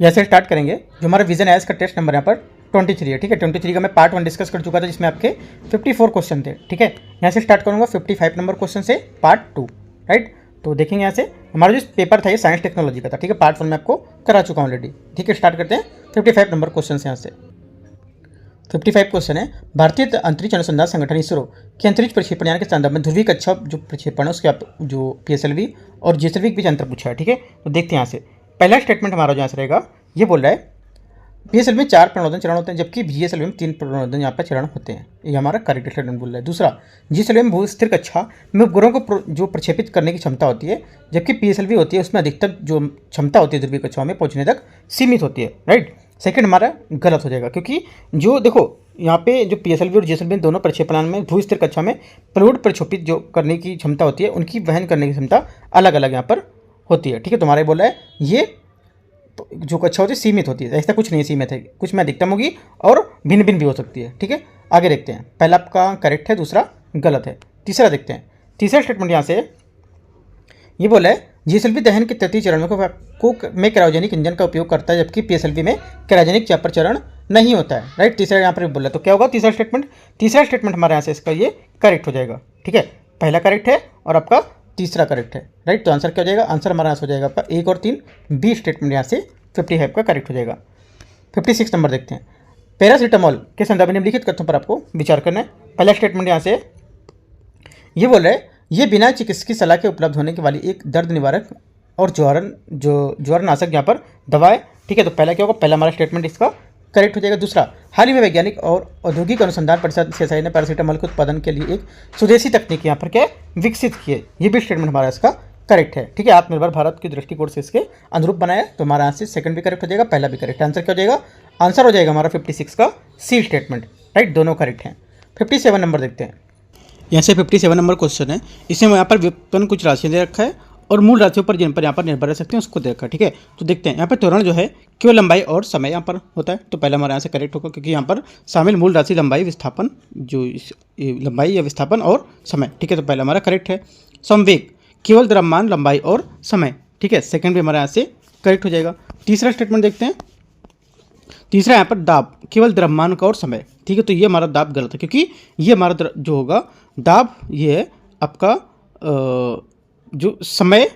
यहाँ से स्टार्ट करेंगे। जो हमारा विजन एज का टेस्ट नंबर यहाँ पर 23 है, ठीक है। 23 का मैं पार्ट 1 डिस्कस कर चुका था जिसमें आपके 54 क्वेश्चन थे, ठीक है। यहाँ से स्टार्ट करूँगा 55 नंबर क्वेश्चन से पार्ट 2, राइट। तो देखेंगे यहाँ से हमारा जो पेपर था ये साइंस टेक्नोलॉजी का था, ठीक है। पार्ट 1 में आपको करा चुका हूँ ऑलरेडी, ठीक है। स्टार्ट करते हैं 55 नंबर क्वेश्चन से। यहाँ से 55 क्वेश्चन है, भारतीय अंतरिक्ष अनुसंधान संगठन इसरो के अंतरिक्ष प्रक्षेपण यान के संदर्भ में ध्रुवीय कक्षा जो प्रक्षेपण है उसके जो PSLV और GSLV के बीच अंतर पूछा है, ठीक है। तो देखते हैं यहाँ से पहला स्टेटमेंट हमारा जो यहाँ से रहेगा, ये बोल रहा है PSLV में 4 प्रणोदन चरण होते हैं जबकि GSLV में 3 प्रणोदन यहाँ पर चरण होते हैं। ये हमारा करेक्ट स्टेटमेंट बोल रहा है। दूसरा, GSLV में भू स्थिर कक्षा में उपग्रहों को जो प्रक्षेपित करने की क्षमता होती है जबकि PSLV होती है उसमें अधिकतम जो क्षमता होती है ध्रुवीय कक्षाओं में पहुंचने तक सीमित होती है, राइट। सेकंड हमारा गलत हो जाएगा क्योंकि जो देखो यहाँ पे जो PSLV और GSLV दोनों प्रक्षेपण में भू स्थिर कक्षा में प्लूड प्रक्षेपित जो करने की क्षमता होती है उनकी वहन करने की क्षमता अलग अलग यहाँ पर होती है, ठीक है। तुम्हारा बोला है ये जो कक्षा होती है सीमित होती है, ऐसा कुछ नहीं सीमित है, कुछ में अधिकतम होगी और भिन्न भिन्न भी हो सकती है, ठीक है। आगे देखते हैं, पहला आपका करेक्ट है, दूसरा गलत है। तीसरा देखते हैं, तीसरा स्टेटमेंट यहाँ से ये बोला है GSLV दहन के तृतीय चरण में क्रायोजेनिक इंजन का उपयोग करता है जबकि PSLV में क्रायोजेनिक चापर चरण नहीं होता है, राइट। तीसरा यहाँ पर बोला, तो क्या होगा तीसरा स्टेटमेंट हमारे यहाँ से इसका ये करेक्ट हो जाएगा, ठीक है। पहला करेक्ट है और आपका तीसरा करेक्ट है, राइट। तो आंसर क्या हो जाएगा, आंसर हमारा आंसर हो जाएगा आपका 1 और 3 बी स्टेटमेंट यहाँ से 55 का करेक्ट हो जाएगा। 56 नंबर देखते हैं, पैरासीटामोल के संदर्भ में निम्नलिखित कथनों पर आपको विचार करना है। पहला स्टेटमेंट यहाँ से ये बोल रहा है ये बिना चिकित्सक की सलाह के उपलब्ध होने की वाली एक दर्द निवारक और ज्वरनाशक यहाँ पर दवा है, ठीक है। तो पहला क्या होगा, पहला हमारा स्टेटमेंट इसका करेक्ट हो जाएगा। दूसरा, हाल ही में वैज्ञानिक और औद्योगिक अनुसंधान परिषद CSIR ने पैरासीटामोल के उत्पादन के लिए एक स्वदेशी तकनीक यहाँ पर क्या विकसित की है, ये भी स्टेटमेंट हमारा इसका करेक्ट है, ठीक है। आत्मनिर्भर भारत के दृष्टिकोण से इसके अनुरूप बनाया है, तो हमारा आंसर सेकंड भी करेक्ट हो जाएगा, पहला भी करेक्ट। आंसर क्या हो जाएगा, आंसर हो जाएगा हमारा 56 का सी स्टेटमेंट, राइट। दोनों करेक्ट हैं। 57 नंबर देखते हैं, यहाँ से 57 नंबर क्वेश्चन है, इसमें यहाँ पर व्युत्पन्न कुछ राशियाँ दे रखा है और मूल राशियों पर जिन पर यहाँ पर निर्भर रह सकते हैं उसको दे रखा है, ठीक है। तो देखते हैं यहाँ पर त्वरण जो है केवल लंबाई और समय यहाँ पर होता है, तो पहला हमारे यहाँ से करेक्ट होगा क्योंकि यहाँ पर शामिल मूल राशि लंबाई विस्थापन लंबाई या विस्थापन और समय, ठीक है। तो पहला हमारा करेक्ट है। संवेग केवल द्रव्यमान लंबाई और समय, ठीक है। सेकंड भी हमारे यहाँ से करेक्ट हो जाएगा। तीसरा स्टेटमेंट देखते हैं, तीसरा यहाँ पर दाब केवल द्रव्यमान का और समय, ठीक है। तो ये हमारा दाब गलत है क्योंकि ये हमारा जो होगा दाब ये है आपका जो समय,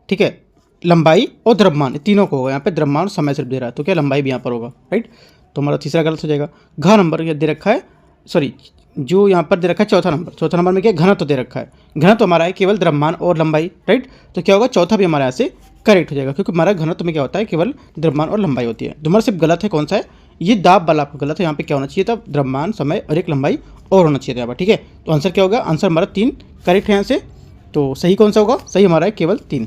ठीक है, लंबाई और द्रव्यमान तीनों को होगा। यहाँ पे द्रव्यमान और समय सिर्फ दे रहा है, तो क्या लंबाई भी यहाँ पर होगा, राइट। तो हमारा तीसरा गलत हो जाएगा। घ नंबर ये दे रखा है, सॉरी जो यहाँ पर दे रखा है चौथा नंबर में क्या घनत्व दे रखा है, घनत्व हमारा है केवल द्रव्यमान और लंबाई, राइट। तो क्या होगा, चौथा भी हमारे यहाँ से करेक्ट हो जाएगा क्योंकि हमारा घनत्व में क्या होता है केवल द्रव्यमान और लंबाई होती है। हमारा सिर्फ गलत है कौन सा है, ये दाब वाला आपका गलत है। यहाँ पे क्या होना चाहिए था, द्रव्यमान समय और एक लंबाई और होना चाहिए था यहाँ पर, ठीक है। तो आंसर क्या होगा, आंसर हमारा 3 करेक्ट है यहाँ से। तो सही कौन सा होगा, सही हमारा है केवल 3।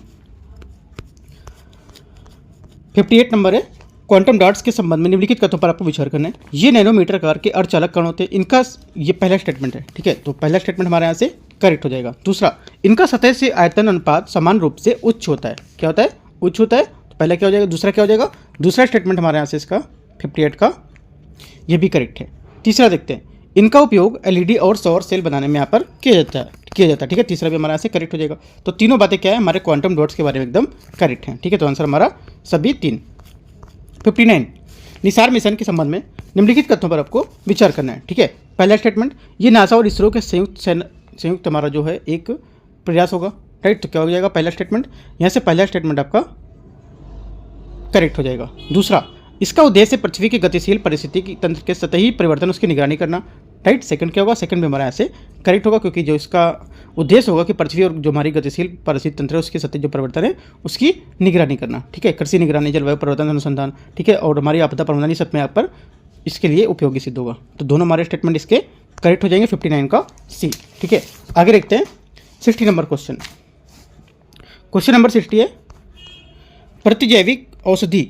58 नंबर है, क्वांटम डॉट्स के संबंध में निम्नलिखित कथनों पर आपको विचार करना है। ये नैनोमीटर आकार के अर्धचालक कण होते हैं, इनका ये पहला स्टेटमेंट है, ठीक है। तो पहला स्टेटमेंट हमारे यहाँ से करेक्ट हो जाएगा। दूसरा, इनका सतह से आयतन अनुपात समान रूप से उच्च होता है, क्या होता है, उच्च होता है। तो पहला क्या हो जाएगा, दूसरा क्या हो जाएगा, दूसरा स्टेटमेंट हमारे यहाँ से इसका 58 का ये भी करेक्ट है। तीसरा देखते हैं, इनका उपयोग LED और सौर सेल बनाने में यहाँ पर किया जाता है, ठीक है। तीसरा भी हमारे यहाँ से करेक्ट हो जाएगा। तो तीनों बातें क्या है, हमारे क्वांटम डॉट्स के बारे में एकदम करेक्ट हैं, ठीक है। तो आंसर हमारा सभी 3। 59, निसार मिशन के संबंध में निम्नलिखित कथनों पर आपको विचार करना है, ठीक है। पहला स्टेटमेंट, ये नासा और इसरो के संयुक्त हमारा जो है एक प्रयास होगा, राइट। तो क्या हो जाएगा, पहला स्टेटमेंट, यहाँ से पहला स्टेटमेंट आपका करेक्ट हो जाएगा। दूसरा, इसका उद्देश्य पृथ्वी की गतिशील परिस्थिति की तंत्र के सतही परिवर्तन उसकी निगरानी करना, राइट। सेकंड क्या होगा, सेकंड भी हमारा यहाँ से करेक्ट होगा क्योंकि जो इसका उद्देश्य होगा कि पृथ्वी और जो हमारी गतिशील परिस्थिति तंत्र है उसके सतही जो परिवर्तन है उसकी निगरानी करना, ठीक है। कृषि निगरानी, जलवायु परिवर्तन अनुसंधान, ठीक है, और हमारी आपदा प्रबंधन सब में यहाँ पर इसके लिए उपयोगी सिद्ध होगा। तो दोनों हमारे स्टेटमेंट इसके करेक्ट हो जाएंगे, 59 का सी, ठीक है। आगे देखते हैं 60 नंबर क्वेश्चन। क्वेश्चन नंबर 60 है, प्रतिजैविक औषधि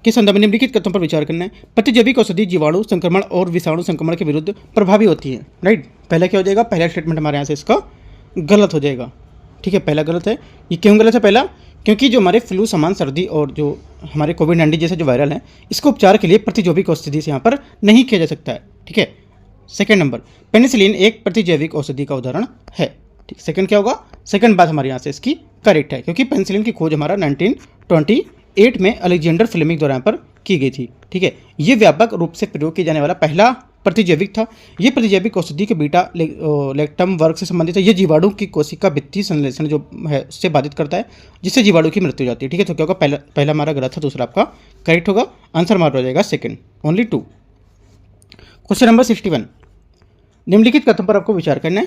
के संदर्भ में निम्नलिखित कथनों पर विचार करना है। प्रतिजैविक औषधि जीवाणु संक्रमण और विषाणु संक्रमण के विरुद्ध प्रभावी होती है, राइट। पहला क्या हो जाएगा, पहला स्टेटमेंट हमारे यहाँ से इसका गलत हो जाएगा, ठीक है। पहला गलत है, ये क्यों गलत है, पहला क्योंकि जो हमारे फ्लू समान सर्दी और जो हमारे कोविड-19 जैसे जो वायरल हैं इसको उपचार के लिए प्रतिजैविक औषधि से यहाँ पर नहीं किया जा सकता है, ठीक है। सेकंड नंबर, पेनिसिलिन एक प्रतिजैविक औषधि का उदाहरण है, ठीक। सेकंड क्या होगा, सेकंड बात हमारे यहाँ से इसकी करेक्ट है क्योंकि पेनिसिलिन की खोज हमारा 1920 1808 में अलेक्जेंडर फ्लेमिंग द्वारा यहाँ पर की गई थी। ठीक है, ये व्यापक रूप से प्रयोग किया जाने वाला पहला प्रतिजैविक था। ये प्रतिजैविक औषधि के बीटा लैक्टम वर्ग से संबंधित है। ये जीवाणु की कोशिका भित्ति संश्लेषण जो है उससे बाधित करता है, जिससे जीवाणु की मृत्यु हो जाती है। ठीक है, तो क्या होगा, पहला हमारा गलत था, दूसरा आपका करेक्ट होगा। आंसर हमारा हो जाएगा सेकंड, ओनली 2। क्वेश्चन नंबर 61, निम्नलिखित कथन पर आपको विचार करना है।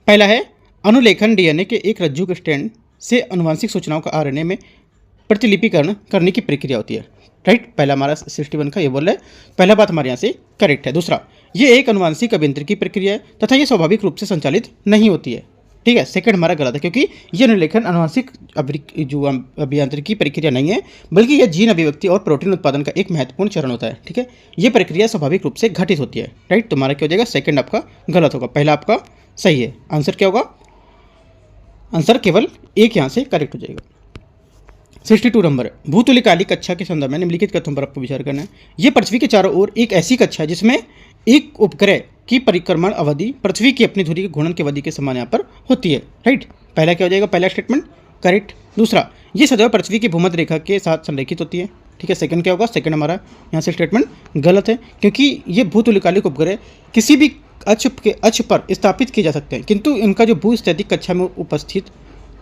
पहला है, अनुलेखन डीएनए के एक रज्जु के स्ट्रैंड से अनुवांशिक सूचनाओं का आरएनए में प्रतिलिपिकरण करने की प्रक्रिया होती है। राइट, पहला हमारा 61 का ये बोल रहा है, पहला बात हमारे यहाँ से करेक्ट है। दूसरा, ये एक अनुवांशिक अभियांत्रिकी प्रक्रिया है तथा ये स्वाभाविक रूप से संचालित नहीं होती है। ठीक है, सेकंड हमारा गलत है, क्योंकि ये अनुलेखन अनुवांशिक जो अभियांत्रिकी प्रक्रिया नहीं है, बल्कि यह जीन अभिव्यक्ति और प्रोटीन उत्पादन का एक महत्वपूर्ण चरण होता है। ठीक है, ये प्रक्रिया स्वाभाविक रूप से घटित होती है। राइट, तुम्हारा क्या हो जाएगा, सेकंड आपका गलत होगा, पहला आपका सही है। आंसर क्या होगा, आंसर केवल एक यहाँ से करेक्ट हो जाएगा। 62 नंबर, भूतुलिकाली कक्षा के संदर्भ में निम्नलिखित कथनों पर आपको विचार करना है। ये पृथ्वी के चारों ओर एक ऐसी कक्षा है जिसमें एक उपग्रह की परिक्रमण अवधि पृथ्वी की अपनी धुरी के घूर्णन की अवधि के समान यहाँ पर होती है। राइट, पहला क्या हो जाएगा, पहला स्टेटमेंट करेक्ट। दूसरा, ये सदैव पृथ्वी की भूमध्य रेखा के साथ संरेखित होती है। ठीक है, सेकंड क्या होगा, सेकंड हमारा यहाँ से स्टेटमेंट गलत है, क्योंकि ये भूतुलिकालिक उपग्रह किसी भी अक्ष पर स्थापित किए जा सकते हैं, किंतु इनका जो भूस्थैतिक कक्षा में उपस्थित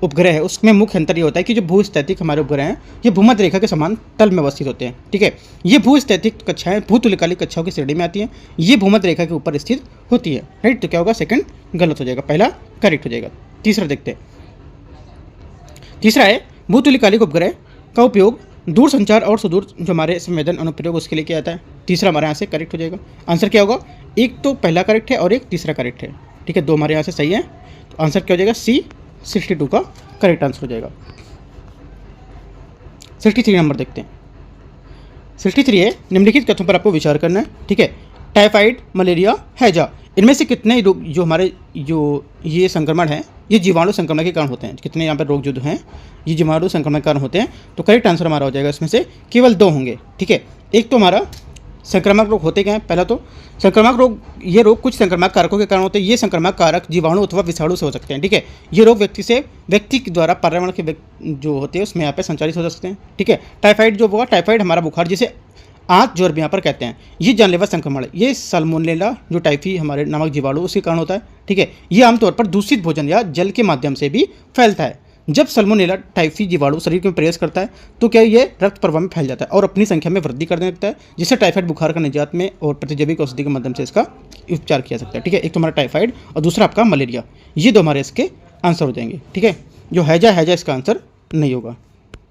उपग्रह है उसमें मुख्य अंतर ये होता है कि जो भूस्थैतिक हमारे उपग्रह हैं ये भूमध्य रेखा के समान तल में अवस्थित होते हैं। ठीक है, ये भूस्थैतिक कक्षाएं भूतुलिकालिक कक्षाओं की श्रेणी में आती हैं, ये भूमध्य रेखा के ऊपर स्थित होती है। राइट, तो क्या होगा, सेकंड गलत हो जाएगा, पहला करेक्ट हो जाएगा। तीसरा देखते हैं, तीसरा है, भूतुलिकालिक उपग्रह का उपयोग दूर संचार और सुदूर जो हमारे संवेदन अनुप्रयोग उसके लिए किया जाता है। तीसरा हमारे यहाँ से करेक्ट हो जाएगा। आंसर क्या होगा, एक तो पहला करेक्ट है और एक तीसरा करेक्ट है। ठीक है, दो हमारे यहाँ से सही है, तो आंसर क्या हो जाएगा, सी 62 का करेक्ट आंसर हो जाएगा। 63 नंबर देखते हैं। 63 है, निम्नलिखित कथनों पर आपको विचार करना है। ठीक है, टाइफाइड, मलेरिया, हैजा, इनमें से कितने रोग जो हमारे जो ये संक्रमण है ये जीवाणु संक्रमण के कारण होते हैं? कितने यहाँ पर रोग जो हैं ये जीवाणु संक्रमण के कारण होते हैं? तो करेक्ट आंसर हमारा हो जाएगा इसमें से केवल 2 होंगे। ठीक है, एक तो हमारा संक्रामक रोग होते क्या हैं? पहला तो संक्रामक रोग, ये रोग कुछ संक्रामक कारकों के कारण होते हैं। ये संक्रामक कारक जीवाणु अथवा विषाणु से हो सकते हैं। ठीक है, ये रोग व्यक्ति के द्वारा पर्यावरण के जो होते हैं उसमें यहाँ पे संचालित हो सकते हैं। ठीक है, टाइफाइड जो होगा, टाइफाइड हमारा बुखार जिसे आंत ज्वर भी यहाँ पर कहते हैं, ये जानलेवा संक्रमण है। ये साल्मोनेला जो टाइफी हमारे नामक जीवाणु उसके कारण होता है। ठीक है, ये आमतौर पर दूषित भोजन या जल के माध्यम से भी फैलता है। जब सल्मोनेला टाइफी जीवाणु शरीर में प्रवेश करता है तो क्या ये रक्त प्रवाह में फैल जाता है और अपनी संख्या में वृद्धि करने लगता है, जिससे टाइफाइड बुखार का निजात में और प्रतिजैविक औषधि के माध्यम से इसका उपचार किया सकता है। ठीक है, एक तो हमारा टाइफाइड और दूसरा आपका मलेरिया, ये 2 हमारे इसके आंसर हो जाएंगे। ठीक है, जो हैजा इसका आंसर नहीं होगा,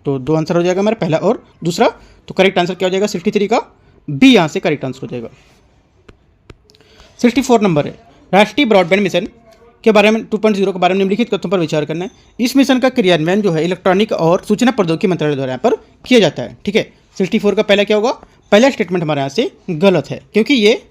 तो 2 आंसर हो जाएगा हमारा, पहला और दूसरा। तो करेक्ट आंसर क्या हो जाएगा? 63 का बी यहाँ से करेक्ट आंसर हो जाएगा। 64 नंबर है, राष्ट्रीय ब्रॉडबैंड मिशन के बारे में 2.0 के बारे में निम्नलिखित कथनों पर विचार करना है। इस मिशन का क्रियान्वयन जो है इलेक्ट्रॉनिक और सूचना प्रौद्योगिकी मंत्रालय द्वारा यहाँ पर किया जाता है। ठीक है, 64 का पहला क्या होगा? पहला स्टेटमेंट हमारे यहाँ से गलत है, क्योंकि ये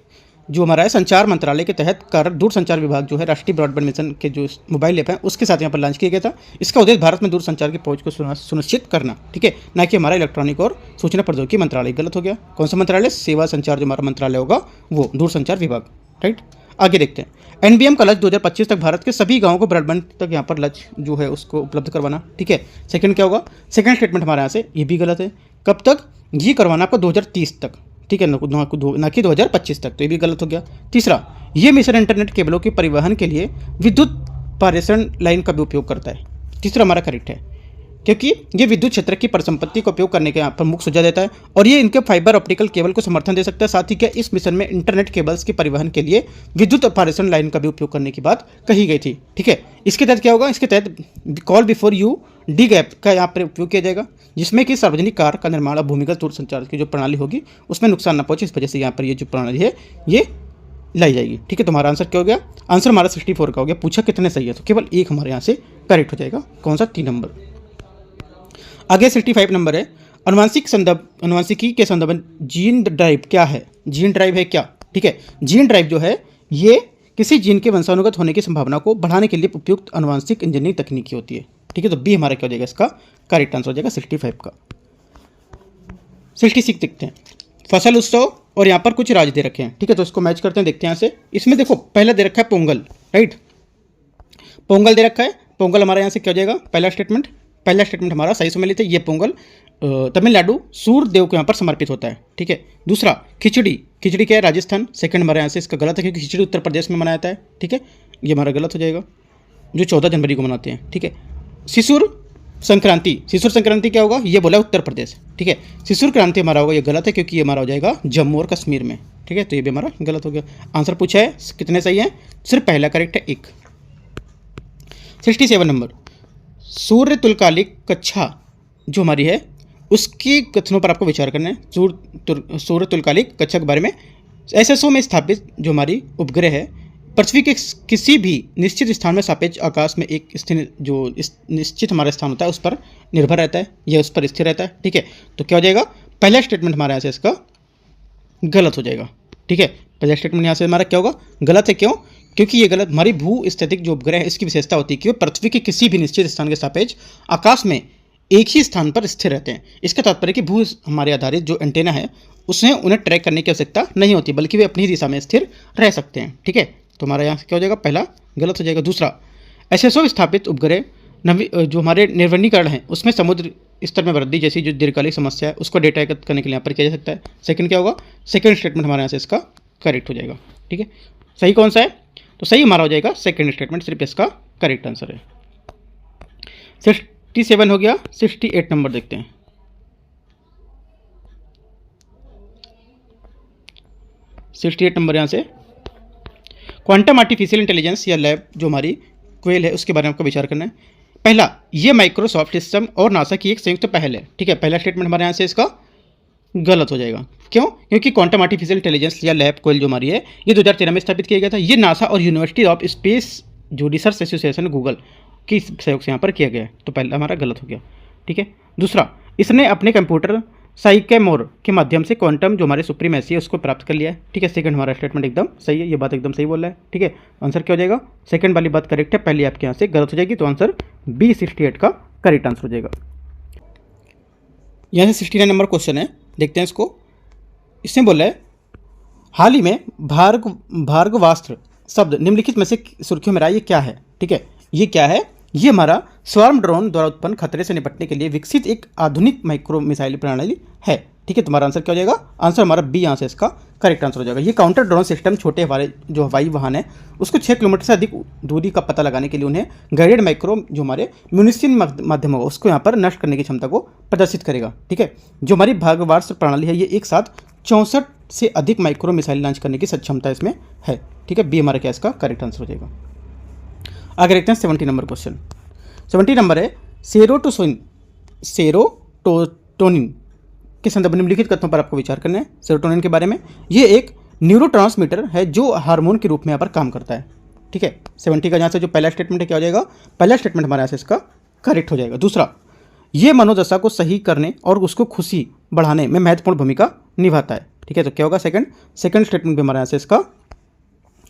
जो हमारा है संचार मंत्रालय के तहत कार्यरत दूरसंचार विभाग जो है राष्ट्रीय ब्रॉडबैंड मिशन के जो मोबाइल ऐप है उसके साथ यहाँ पर लॉन्च किया गया था। इसका उद्देश्य भारत में दूरसंचार की पहुंच को सुनिश्चित करना। ठीक है, ना कि हमारा इलेक्ट्रॉनिक और सूचना प्रौद्योगिकी मंत्रालय। गलत हो गया। कौन सा मंत्रालय? सेवा संचार जो हमारा मंत्रालय होगा वो दूरसंचार विभाग। राइट, आगे देखते हैं। एनबीएम का लक्ष्य 2025 तक भारत के सभी गांवों को ब्रॉडबैंड तक यहाँ पर लक्ष्य जो है उसको उपलब्ध करवाना। ठीक है, सेकंड क्या होगा? सेकंड स्टेटमेंट हमारे यहाँ से ये भी गलत है। कब तक? ये करवाना आपको 2030 तक। ठीक है, ना कि 2025 तक, तो ये भी गलत हो गया। तीसरा, ये मिशन इंटरनेट केबलों के परिवहन के लिए विद्युत पारेषण लाइन का भी उपयोग करता है। तीसरा हमारा करेक्ट है, क्योंकि ये विद्युत क्षेत्र की परिसंपत्ति का उपयोग करने के यहाँ पर मुख्य सुझाव देता है और ये इनके फाइबर ऑप्टिकल केबल को समर्थन दे सकता है। साथ ही क्या इस मिशन में इंटरनेट केबल्स के परिवहन के लिए विद्युत पारेषण लाइन का भी उपयोग करने की बात कही गई थी। ठीक है, इसके तहत क्या होगा? इसके तहत call before U D gap का यहाँ पर उपयोग किया जाएगा, जिसमें कि सार्वजनिक कार का निर्माण और भूमिगत दूरसंचार की जो प्रणाली होगी उसमें नुकसान न पहुंचे, इस वजह से यहाँ पर ये जो प्रणाली है ये लाई जाएगी। ठीक है, तुम्हारा आंसर क्या हो गया? आंसर हमारा 64 का हो गया। पूछा कितने सही है, तो केवल एक हमारे यहाँ से करेक्ट हो जाएगा। कौन सा? 3 नंबर। आगे 65 नंबर है, अनुवांशिकी के संदर्भ में जीन ड्राइव क्या है? जीन ड्राइव है क्या? ठीक है, जीन ड्राइव जो है ये किसी जीन के वंशानुगत होने की संभावना को बढ़ाने के लिए उपयुक्त अनुवांशिक इंजीनियरिंग तकनीकी होती है। ठीक है, तो बी हमारा क्या हो जाएगा? इसका करेक्ट आंसर हो जाएगा 65 का। 66 देखते हैं, फसल उत्सव और यहाँ पर कुछ राज्य दे रखे हैं। ठीक है, तो इसको मैच करते हैं, देखते हैं यहाँ से। इसमें देखो पहला दे रखा है पोंगल। राइट, पोंगल दे रखा है। पोंगल हमारा यहाँ से क्या हो जाएगा? पहला स्टेटमेंट हमारा सही समय लेते हैं। ये पोंगल तमिलनाडु सूर्य देव को यहाँ पर समर्पित होता है। ठीक है। दूसरा खिचड़ी, खिचड़ी क्या है? राजस्थान। सेकंड हमारे यहाँ से इसका गलत है क्योंकि खिचड़ी उत्तर प्रदेश में मनाया जाता है। ठीक है, ये हमारा गलत हो जाएगा, जो 14 जनवरी को मनाते हैं। ठीक है। शिशुर संक्रांति, शिशुर संक्रांति क्या होगा? ये बोला उत्तर प्रदेश। ठीक है। शिशुर क्रांति हमारा होगा, ये गलत है क्योंकि ये हमारा हो जाएगा जम्मू और कश्मीर में। ठीक है, तो ये भी हमारा गलत हो गया। आंसर पूछा है कितने सही है? सिर्फ पहला करेक्ट है, 1। 67 नंबर, सूर्य तुल्यकालिक कक्षा जो हमारी है उसके कथनों पर आपको विचार करना है। सूर्य तुल्यकालिक कक्षा के बारे में। एसएसओ में स्थापित जो हमारी उपग्रह है पृथ्वी के किसी भी निश्चित स्थान में सापेक्ष आकाश में एक स्थिर जो निश्चित हमारा स्थान होता है उस पर निर्भर रहता है, यह उस पर स्थिर रहता है। ठीक है, तो क्या हो जाएगा? पहला स्टेटमेंट हमारे यहाँ से इसका गलत हो जाएगा। ठीक है, पहला स्टेटमेंट यहाँ से हमारा क्या होगा? गलत है। क्यों? क्योंकि ये गलत, हमारी भू स्थितिक जो उपग्रह है इसकी विशेषता होती है कि वो पृथ्वी के किसी भी निश्चित स्थान के सापेक्ष आकाश में एक ही स्थान पर स्थिर रहते हैं। इसका तात्पर्य कि भू हमारे आधारित जो एंटेना है उसमें उन्हें ट्रैक करने की आवश्यकता नहीं होती, बल्कि वे अपनी दिशा में स्थिर रह सकते हैं। ठीक है, तो हमारा यहाँ से क्या हो जाएगा? पहला गलत हो जाएगा। दूसरा, एसएसओ स्थापित उपग्रह जो हमारे निर्वनीकरण है उसमें समुद्र स्तर में वृद्धि जैसी जो दीर्घकालिक समस्या है उसको डेटा एकत्र करने के लिए यहाँ पर किया जा सकता है। सेकंड क्या होगा? सेकंड स्टेटमेंट हमारे यहाँ से इसका करेक्ट हो जाएगा। ठीक है, सही कौन सा है? तो सही हमारा हो जाएगा सेकंड स्टेटमेंट, सिर्फ इसका करेक्ट आंसर है। 67 हो गया। 68 नंबर देखते हैं। 68 नंबर यहाँ से क्वांटम आर्टिफिशियल इंटेलिजेंस या लैब जो हमारी क्वेल है उसके बारे में आपको विचार करना है। पहला, ये माइक्रोसॉफ्ट सिस्टम और नासा की एक संयुक्त पहल है। ठीक है, पहला स्टेटमेंट हमारे यहाँ से इसका गलत हो जाएगा। क्यों? क्योंकि क्वांटम आर्टिफिशियल इंटेलिजेंस या लैब कोयल जो हमारी है ये 2013 में स्थापित किया गया था। ये नासा और यूनिवर्सिटी ऑफ स्पेस जो रिसर्च एसोसिएशन गूगल की सहयोग से यहाँ पर किया गया है, तो पहला हमारा गलत हो गया। ठीक है। दूसरा, इसने अपने कंप्यूटर साइकेमोर के माध्यम से क्वांटम जो हमारे सुप्रीमेसी है उसको प्राप्त कर लिया है। ठीक है, सेकंड हमारा स्टेटमेंट एकदम सही है, ये बात एकदम सही बोल रहा है। ठीक है, आंसर क्या हो जाएगा? सेकंड वाली बात करेक्ट है, पहली आपके यहाँ से गलत हो जाएगी, तो आंसर बी 68 का करेक्ट आंसर हो जाएगा। यहाँ से 69 नंबर क्वेश्चन है, देखते हैं इसको। इसने बोला है हाल ही में भार्गवास्त्र शब्द निम्नलिखित में से सुर्खियों में रहा, ये क्या है? ठीक है, ये क्या है? ये हमारा स्वार्म ड्रोन द्वारा उत्पन्न खतरे से निपटने के लिए विकसित एक आधुनिक माइक्रो मिसाइल प्रणाली है। ठीक है, तुम्हारा आंसर क्या हो जाएगा? आंसर हमारा बी यहाँ से इसका करेक्ट आंसर हो जाएगा। ये काउंटर ड्रोन सिस्टम छोटे हमारे जो हवाई वाहन है उसको 6 किलोमीटर से अधिक दूरी का पता लगाने के लिए उन्हें गाइडेड माइक्रो जो हमारे म्यूनिशन माध्यम होगा उसको यहाँ पर नष्ट करने की क्षमता को प्रदर्शित करेगा। ठीक है, जो हमारी भार्गवास्त्र प्रणाली है ये एक साथ 64 से अधिक माइक्रो मिसाइल लॉन्च करने की सक्षमता इसमें है। ठीक है, बी हमारा क्या इसका करेक्ट आंसर हो जाएगा। आगे देखते हैं 70 नंबर क्वेश्चन। 70 नंबर है सेरोटोनिन के संदर्भ में निम्नलिखित कथनों पर आपको विचार करना है। सेरोटोनिन के बारे में, ये एक न्यूरोट्रांसमीटर है जो हार्मोन के रूप में यहाँ पर काम करता है। ठीक है, 70 का यहाँ से जो पहला स्टेटमेंट है क्या हो जाएगा? पहला स्टेटमेंट हमारे यहाँ से इसका करेक्ट हो जाएगा। दूसरा, ये मनोदशा को सही करने और उसको खुशी बढ़ाने में महत्वपूर्ण भूमिका निभाता है। ठीक है, तो क्या होगा? सेकंड स्टेटमेंट भी हमारे यहाँ से इसका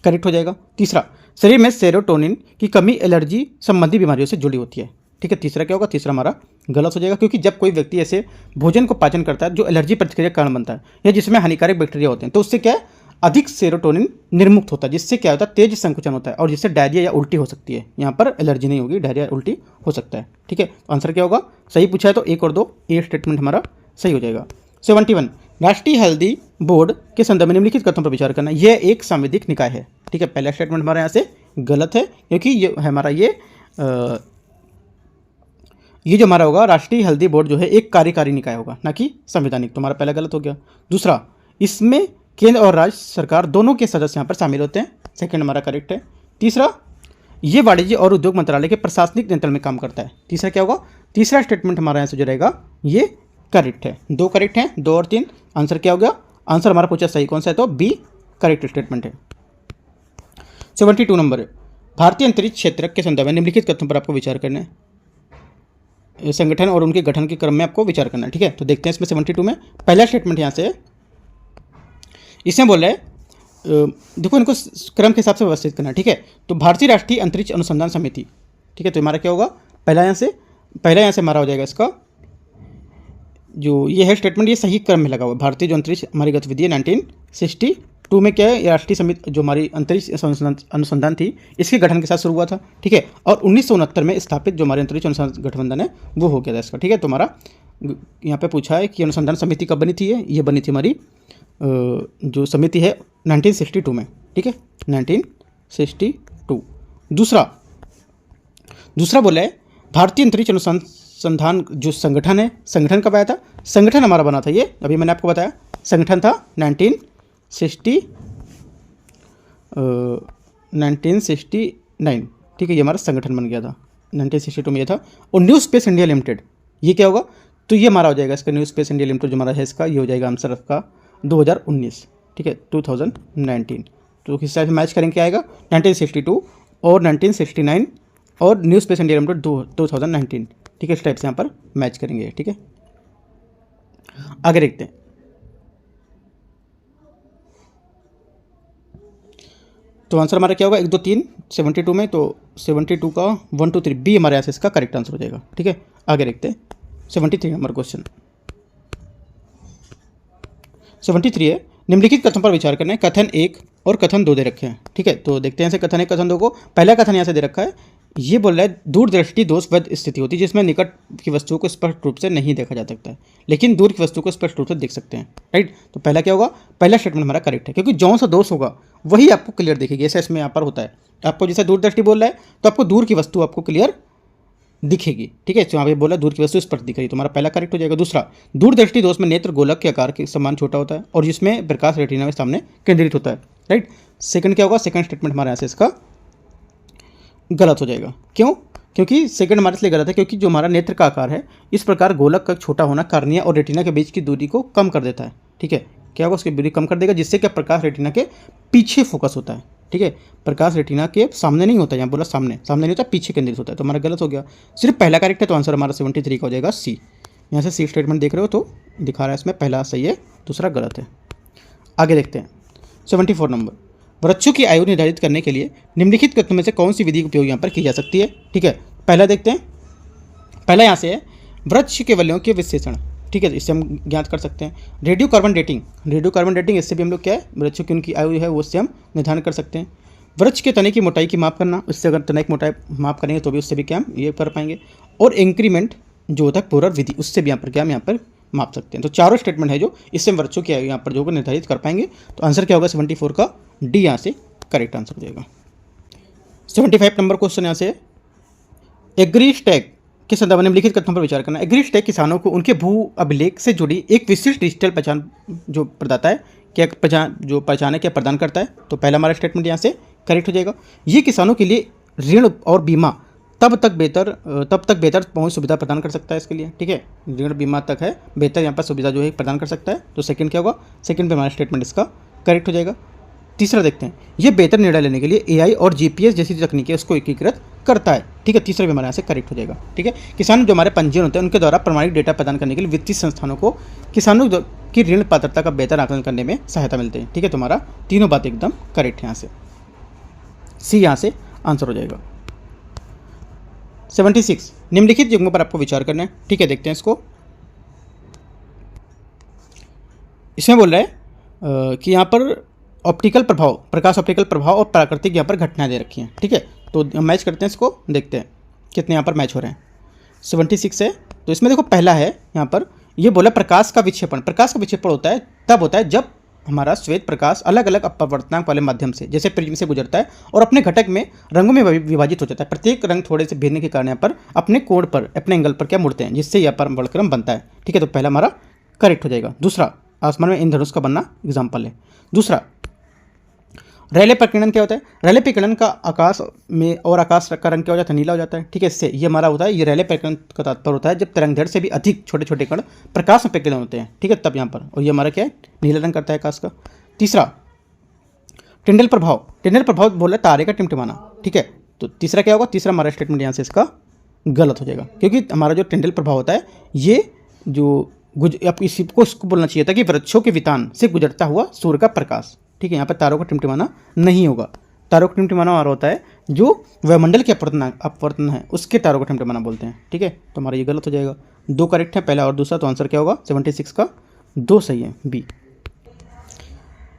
करेक्ट हो जाएगा। तीसरा, शरीर में सेरोटोनिन की कमी एलर्जी संबंधी बीमारियों से जुड़ी होती है। ठीक है, तीसरा क्या होगा? तीसरा हमारा गलत हो जाएगा क्योंकि जब कोई व्यक्ति ऐसे भोजन को पाचन करता है जो एलर्जी प्रतिक्रिया का कारण बनता है या जिसमें हानिकारक बैक्टीरिया होते हैं तो उससे क्या है? अधिक सेरोटोनिन निर्मुक्त होता है, जिससे क्या होता है? तेज संकुचन होता है और जिससे डायरिया या उल्टी हो सकती है। यहाँ पर एलर्जी नहीं होगी, डायरिया उल्टी हो सकता है। ठीक है, आंसर क्या होगा? सही पूछा है तो 1 और 2 ए स्टेटमेंट हमारा सही हो जाएगा। 71, राष्ट्रीय हल्दी बोर्ड के संदर्भ में निम्नलिखित कथनों पर विचार करना। यह एक सांविधिक निकाय है। ठीक है, पहला स्टेटमेंट हमारे यहाँ से गलत है क्योंकि ये हमारा ये जो हमारा होगा राष्ट्रीय हल्दी बोर्ड जो है एक कार्यकारी निकाय होगा, ना कि संवैधानिक। तो हमारा पहला गलत हो गया। दूसरा, इसमें केंद्र और राज्य सरकार दोनों के सदस्य यहाँ पर शामिल होते हैं। सेकंड हमारा करेक्ट है। तीसरा, ये वाणिज्य और उद्योग मंत्रालय के प्रशासनिक नियंत्रण में काम करता है। तीसरा क्या होगा? तीसरा स्टेटमेंट हमारा यहाँ से जो रहेगा ये करेक्ट है। 2 करेक्ट हैं, 2 और 3। आंसर क्या हो गया? आंसर हमारा पूछा सही कौन सा है तो बी करेक्ट स्टेटमेंट है। 72 नंबर है, भारतीय अंतरिक्ष क्षेत्र के संदर्भ में निम्नलिखित कथनों पर आपको विचार करना है। संगठन और उनके गठन के क्रम में आपको विचार करना है। ठीक है, तो देखते हैं इसमें 72 में पहला स्टेटमेंट यहाँ से इसमें बोल रहा है देखो इनको क्रम के हिसाब से व्यवस्थित करना है। ठीक है, तो भारतीय राष्ट्रीय अंतरिक्ष अनुसंधान समिति। ठीक है, तो हमारा क्या होगा? पहला यहाँ से हमारा हो जाएगा इसका जो ये है स्टेटमेंट, ये सही क्रम में लगा हुआ है। भारतीय जो अंतरिक्ष हमारी गतिविधि है 1962 में क्या है? राष्ट्रीय समिति जो हमारी अंतरिक्ष अनुसंधान थी इसके गठन के साथ शुरू हुआ था। ठीक है, और 1969 में स्थापित जो हमारे अंतरिक्ष अनुसंधान गठबंधन है वो हो गया था इसका। ठीक है, तो हमारा यहाँ पे पूछा है कि अनुसंधान समिति कब बनी थी, ये बनी थी हमारी जो समिति है 1962 में, ठीक है, 1962। दूसरा बोला है भारतीय अंतरिक्ष अनुसंधान जो संगठन है, संगठन कब आया था, संगठन हमारा बना था ये, अभी मैंने आपको बताया संगठन था 1969, ठीक है, ये हमारा संगठन बन गया था 1962 में ये था। और न्यू स्पेस इंडिया लिमिटेड, ये क्या होगा, तो ये हमारा हो जाएगा इसका न्यू स्पेस इंडिया लिमिटेड जो हमारा है इसका, ये हो जाएगा आंसर आपका 2019, ठीक है, 2019। तो किस तरह से मैच करेंगे, क्या आएगा 1962 और 1969 और न्यू स्पेस इंडिया लिमिटेड 2019, ठीक है, इस टाइप से यहाँ पर मैच करेंगे, ठीक है। आगे देखते हैं, तो आंसर हमारा क्या होगा 1 2 3 72 में, तो 72 का 1 2 3 बी हमारे यहाँ से इसका करेक्ट आंसर हो जाएगा, ठीक है। आगे देखते हैं 73 नंबर क्वेश्चन। 73 है, निम्नलिखित कथन पर विचार करना है, कथन 1 और कथन 2 दे रखे हैं, ठीक है। तो देखते हैं ऐसे कथन 1 कथन 2 को। पहला कथन यहाँ से दे रखा है, ये बोल रहा है दूरदृष्टि दोष वैध स्थिति होती है जिसमें निकट की वस्तुओं को स्पष्ट रूप से नहीं देखा जा सकता है लेकिन दूर की वस्तु को स्पष्ट रूप से देख सकते हैं, राइट। तो पहला क्या होगा, पहला स्टेटमेंट हमारा करेक्ट है, क्योंकि जौन सा दोष होगा वही आपको क्लियर दिखेगी, ऐसा इसमें यहाँ पर होता है। आपको जैसे दूरदृष्टि बोल रहा है तो आपको दूर की वस्तु आपको क्लियर दिखेगी, ठीक है। तो यहाँ पे बोला दूर की वस्तु स्पष्ट दिख रही, तो हमारा पहला करेक्ट हो जाएगा। दूसरा, दूरदृष्टि दोष में नेत्र गोलक के आकार के समान छोटा होता है और जिसमें प्रकाश रेटिना में सामने केंद्रित होता है, राइट। सेकंड क्या होगा, सेकंड स्टेटमेंट हमारे यहाँ से इसका गलत हो जाएगा। क्यों, क्योंकि सेकंड हमारे इसलिए गलत है क्योंकि जो हमारा नेत्र का आकार है इस प्रकार गोलक का छोटा होना कार्निया और रेटिना के बीच की दूरी को कम कर देता है, ठीक है। क्या होगा, उसकी दूरी कम कर देगा जिससे क्या प्रकाश रेटिना के पीछे फोकस होता है, ठीक है। प्रकाश रेटिना के सामने नहीं होता, यहाँ बोला सामने नहीं होता, पीछे केंद्रित होता है, तो हमारा गलत हो गया। सिर्फ पहला करेक्ट है, तो आंसर हमारा 73 का हो जाएगा सी। यहाँ से सी स्टेटमेंट देख रहे हो तो दिखा रहा है इसमें पहला सही है, दूसरा गलत है। आगे देखते हैं 74 नंबर, वृक्षों की आयु निर्धारित करने के लिए निम्नलिखित कथनों में से कौन सी विधि उपयोग यहाँ पर की जा सकती है, ठीक है। पहला देखते हैं, पहला यहाँ से है वृक्ष के वलयों के विश्लेषण, ठीक है, इससे हम ज्ञात कर सकते हैं। रेडियो कार्बन डेटिंग, इससे भी हम लोग क्या है वृक्षों की उनकी आयु है वो उससे हम निर्धारण कर सकते हैं। वृक्ष के तने की मोटाई की माप करना, उससे अगर तने की मोटाई माप करेंगे तो भी उससे भी क्या हम ये कर पाएंगे। और इंक्रीमेंट जो होता है पूरक विधि, उससे भी यहाँ पर क्या हम यहाँ पर माप सकते हैं। तो चारों स्टेटमेंट है जो इससे हम वृक्षों की आयु यहाँ पर जो निर्धारित कर पाएंगे। तो आंसर क्या होगा 74 का डी यहाँ से करेक्ट आंसर हो जाएगा। 75 नंबर क्वेश्चन यहाँ से, एग्रीस्टैक के संदर्भ में निम्नलिखित कथनों पर विचार करना। एग्रीस्टैक किसानों को उनके भू अभिलेख से जुड़ी एक विशिष्ट डिजिटल पहचान जो प्रदाता है, क्या पहचान है, क्या प्रदान करता है। तो पहला हमारा स्टेटमेंट यहाँ से करेक्ट हो जाएगा। ये किसानों के लिए ऋण और बीमा तब तक बेहतर पहुंच सुविधा प्रदान कर सकता है इसके लिए, ठीक है। ऋण बीमा तक है बेहतर यहाँ पर सुविधा जो है प्रदान कर सकता है। तो सेकंड क्या होगा, सेकंड पे हमारा स्टेटमेंट इसका करेक्ट हो जाएगा। तीसरा देखते हैं, ये बेहतर निर्णय लेने के लिए एआई और जीपीएस जैसी तकनीकें उसको एकीकृत करता है, ठीक है। तीसरा भी हमारे यहाँ से करेक्ट हो जाएगा, ठीक है। किसान जो हमारे पंजीयन होते हैं उनके द्वारा प्रमाणिक डेटा प्रदान करने के लिए वित्तीय संस्थानों को किसानों की ऋण पात्रता का बेहतर आकलन करने में सहायता मिलती है, ठीक है। तो हमारा तीनों बात एकदम करेक्ट है, यहाँ से सी यहाँ से आंसर हो जाएगा। 76, निम्नलिखित युग्मों पर आपको विचार करना है, ठीक है। देखते हैं इसको, इसमें बोल रहा है कि यहाँ पर ऑप्टिकल प्रभाव, प्रकाश ऑप्टिकल प्रभाव और प्राकृतिक यहाँ पर घटनाएं दे रखी हैं, ठीक है। तो मैच करते हैं इसको, देखते हैं कितने यहाँ पर मैच हो रहे हैं। 76 है, तो इसमें देखो पहला है यहाँ पर ये बोला प्रकाश का विक्षेपण। प्रकाश का विक्षेपण होता है तब होता है जब हमारा श्वेत प्रकाश अलग अलग अपवर्तनांक वाले माध्यम से जैसे प्रिज्म से गुजरता है और अपने घटक में रंगों में विभाजित हो जाता है। प्रत्येक रंग थोड़े से भिन्न के कारण यहाँ पर अपने कोण पर, अपने एंगल पर क्या मुड़ते हैं, जिससे यहाँ पर वर्णक्रम बनता है, ठीक है। तो पहला हमारा करेक्ट हो जाएगा। दूसरा, आसमान में इंद्रधनुष का बनना एग्जाम्पल है। दूसरा, रैले प्रकीर्णन क्या होता है, रैले प्रकीर्णन का आकाश में और आकाश का रंग क्या हो जाता है, नीला हो जाता है, ठीक है। इससे ये हमारा होता है, ये रैले प्रकीर्णन का तात्पर्य होता है जब तरंगदैर्घ्य से भी अधिक छोटे छोटे कण प्रकाश में प्रकीर्णन होते हैं, ठीक है, तब यहाँ पर। और ये हमारा क्या है, नीला रंग करता है आकाश का। तीसरा, टिंडल प्रभाव बोला तारे का टिमटिमाना, ठीक है। तो तीसरा क्या होगा, तीसरा हमारा स्टेटमेंट यहाँ से इसका गलत हो जाएगा, क्योंकि हमारा जो टिंडल प्रभाव होता है ये जो इसी को उसको बोलना चाहिए था कि वृक्षों के वितान से गुजरता हुआ सूर्य का प्रकाश, ठीक है। यहाँ पर तारों का टिमटिमाना नहीं होगा। तारों का टिमटिमाना हमारा होता है जो वायुमंडल के अपवर्तन है उसके तारों का टिमटिमाना बोलते हैं, ठीक है। तो हमारा ये गलत हो जाएगा। 2 करेक्ट है, पहला और दूसरा, तो आंसर क्या होगा 76 का 2 सही है, बी।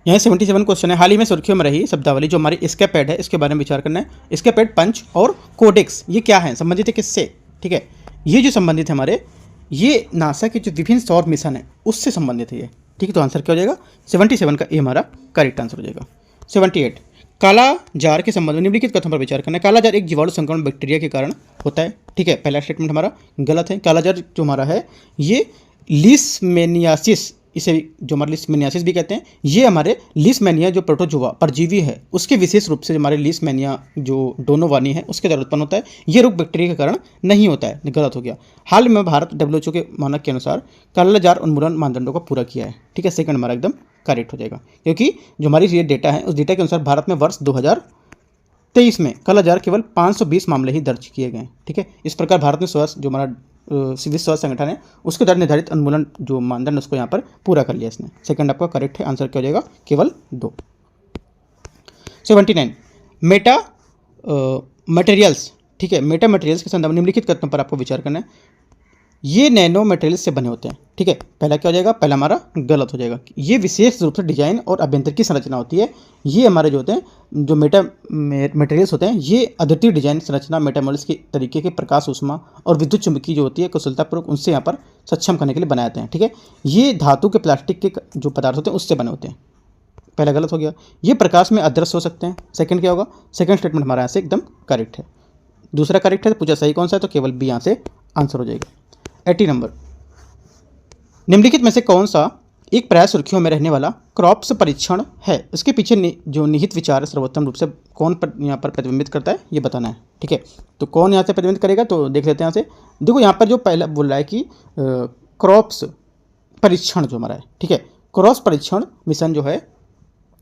यहाँ 77 क्वेश्चन है, हाल ही में सुर्खियों में रही शब्दावली जो हमारी एस्केप पैड है, इसके बारे में विचार करना है। एस्केप पैड, पंच और कोडेक्स ये क्या है, संबंधित है किससे, ठीक है। ये जो संबंधित है हमारे, ये नासा के जो विभिन्न सौर मिशन है उससे संबंधित है ये, ठीक है। तो आंसर क्या हो जाएगा 77 का ए हमारा करेक्ट आंसर हो जाएगा। 78 काला जार के संबंध में निम्नलिखित कथनों पर विचार करना है। काला जार एक जीवाणु संक्रमण बैक्टीरिया के कारण होता है, ठीक है। पहला स्टेटमेंट हमारा गलत है। काला जार जो हमारा है ये लीशमैनियासिस, इसे जो हमारे लीशमैनियासिस भी कहते हैं, ये हमारे लीशमैनिया जो प्रोटोजोआ परजीवी है उसके विशेष रूप से हमारे लीशमैनिया जो डोनोवानी है उसके द्वारा उत्पन्न होता है। ये रोग बैक्टीरिया के कारण नहीं होता है, गलत हो गया। हाल में भारत WHO के मानक के अनुसार काला जार उन्मूलन मानदंडों को पूरा किया है, ठीक है। सेकंड हमारा एकदम करेक्ट हो जाएगा, क्योंकि जो हमारी ये डेटा है उस डेटा के अनुसार भारत में वर्ष 2023 में काला जार केवल 520 मामले ही दर्ज किए गए, ठीक है। इस प्रकार भारत में स्वास्थ्य जो हमारा विश्व स्वास्थ्य संगठन है उसके द्वारा निर्धारित उन्मूलन जो मानदंड उसको यहाँ पर पूरा कर लिया इसने। सेकंड आपका करेक्ट है, आंसर क्या हो जाएगा केवल 2। 79 मेटा मटेरियल्स, ठीक है। मेटा मटेरियल्स के संदर्भ में निम्नलिखित कथनों पर आपको विचार करना है। ये नैनो मटेरियल्स से बने होते हैं, ठीक है। पहला क्या हो जाएगा, पहला हमारा गलत हो जाएगा। ये विशेष रूप से डिजाइन और अभ्यंतर की संरचना होती है। ये हमारे जो होते हैं जो मेटा मटेरियल्स होते हैं ये अद्वितीय डिजाइन संरचना मेटामॉलिक्स के तरीके के प्रकाश ऊष्मा और विद्युत चुंबकीय जो होती है कुशलतापूर्वक उनसे यहाँ पर सक्षम करने के लिए बनाए जाते हैं, ठीक है। ये धातु के प्लास्टिक के जो पदार्थ होते हैं उससे बने होते हैं। पहला गलत हो गया। ये प्रकाश में अदृश्य हो सकते हैं। सेकंड क्या होगा, सेकंड स्टेटमेंट हमारा यहाँ से एकदम करेक्ट है। दूसरा करेक्ट है, पूछा सही कौन सा है, तो केवल बी यहाँ से आंसर हो जाएगा। 80 नंबर निम्नलिखित में से कौन सा एक प्राय सुर्खियों में रहने वाला क्रॉप्स परीक्षण है। इसके पीछे जो निहित विचार है सर्वोत्तम रूप से कौन यहाँ पर प्रतिबिंबित करता है ये बताना है, ठीक है। तो कौन यहाँ से प्रतिबिंबित करेगा, तो देख लेते हैं यहाँ से। देखो यहाँ पर जो पहला बोल रहा है कि क्रॉप्स परीक्षण जो हमारा है, ठीक है। क्रॉप्स परीक्षण मिशन जो है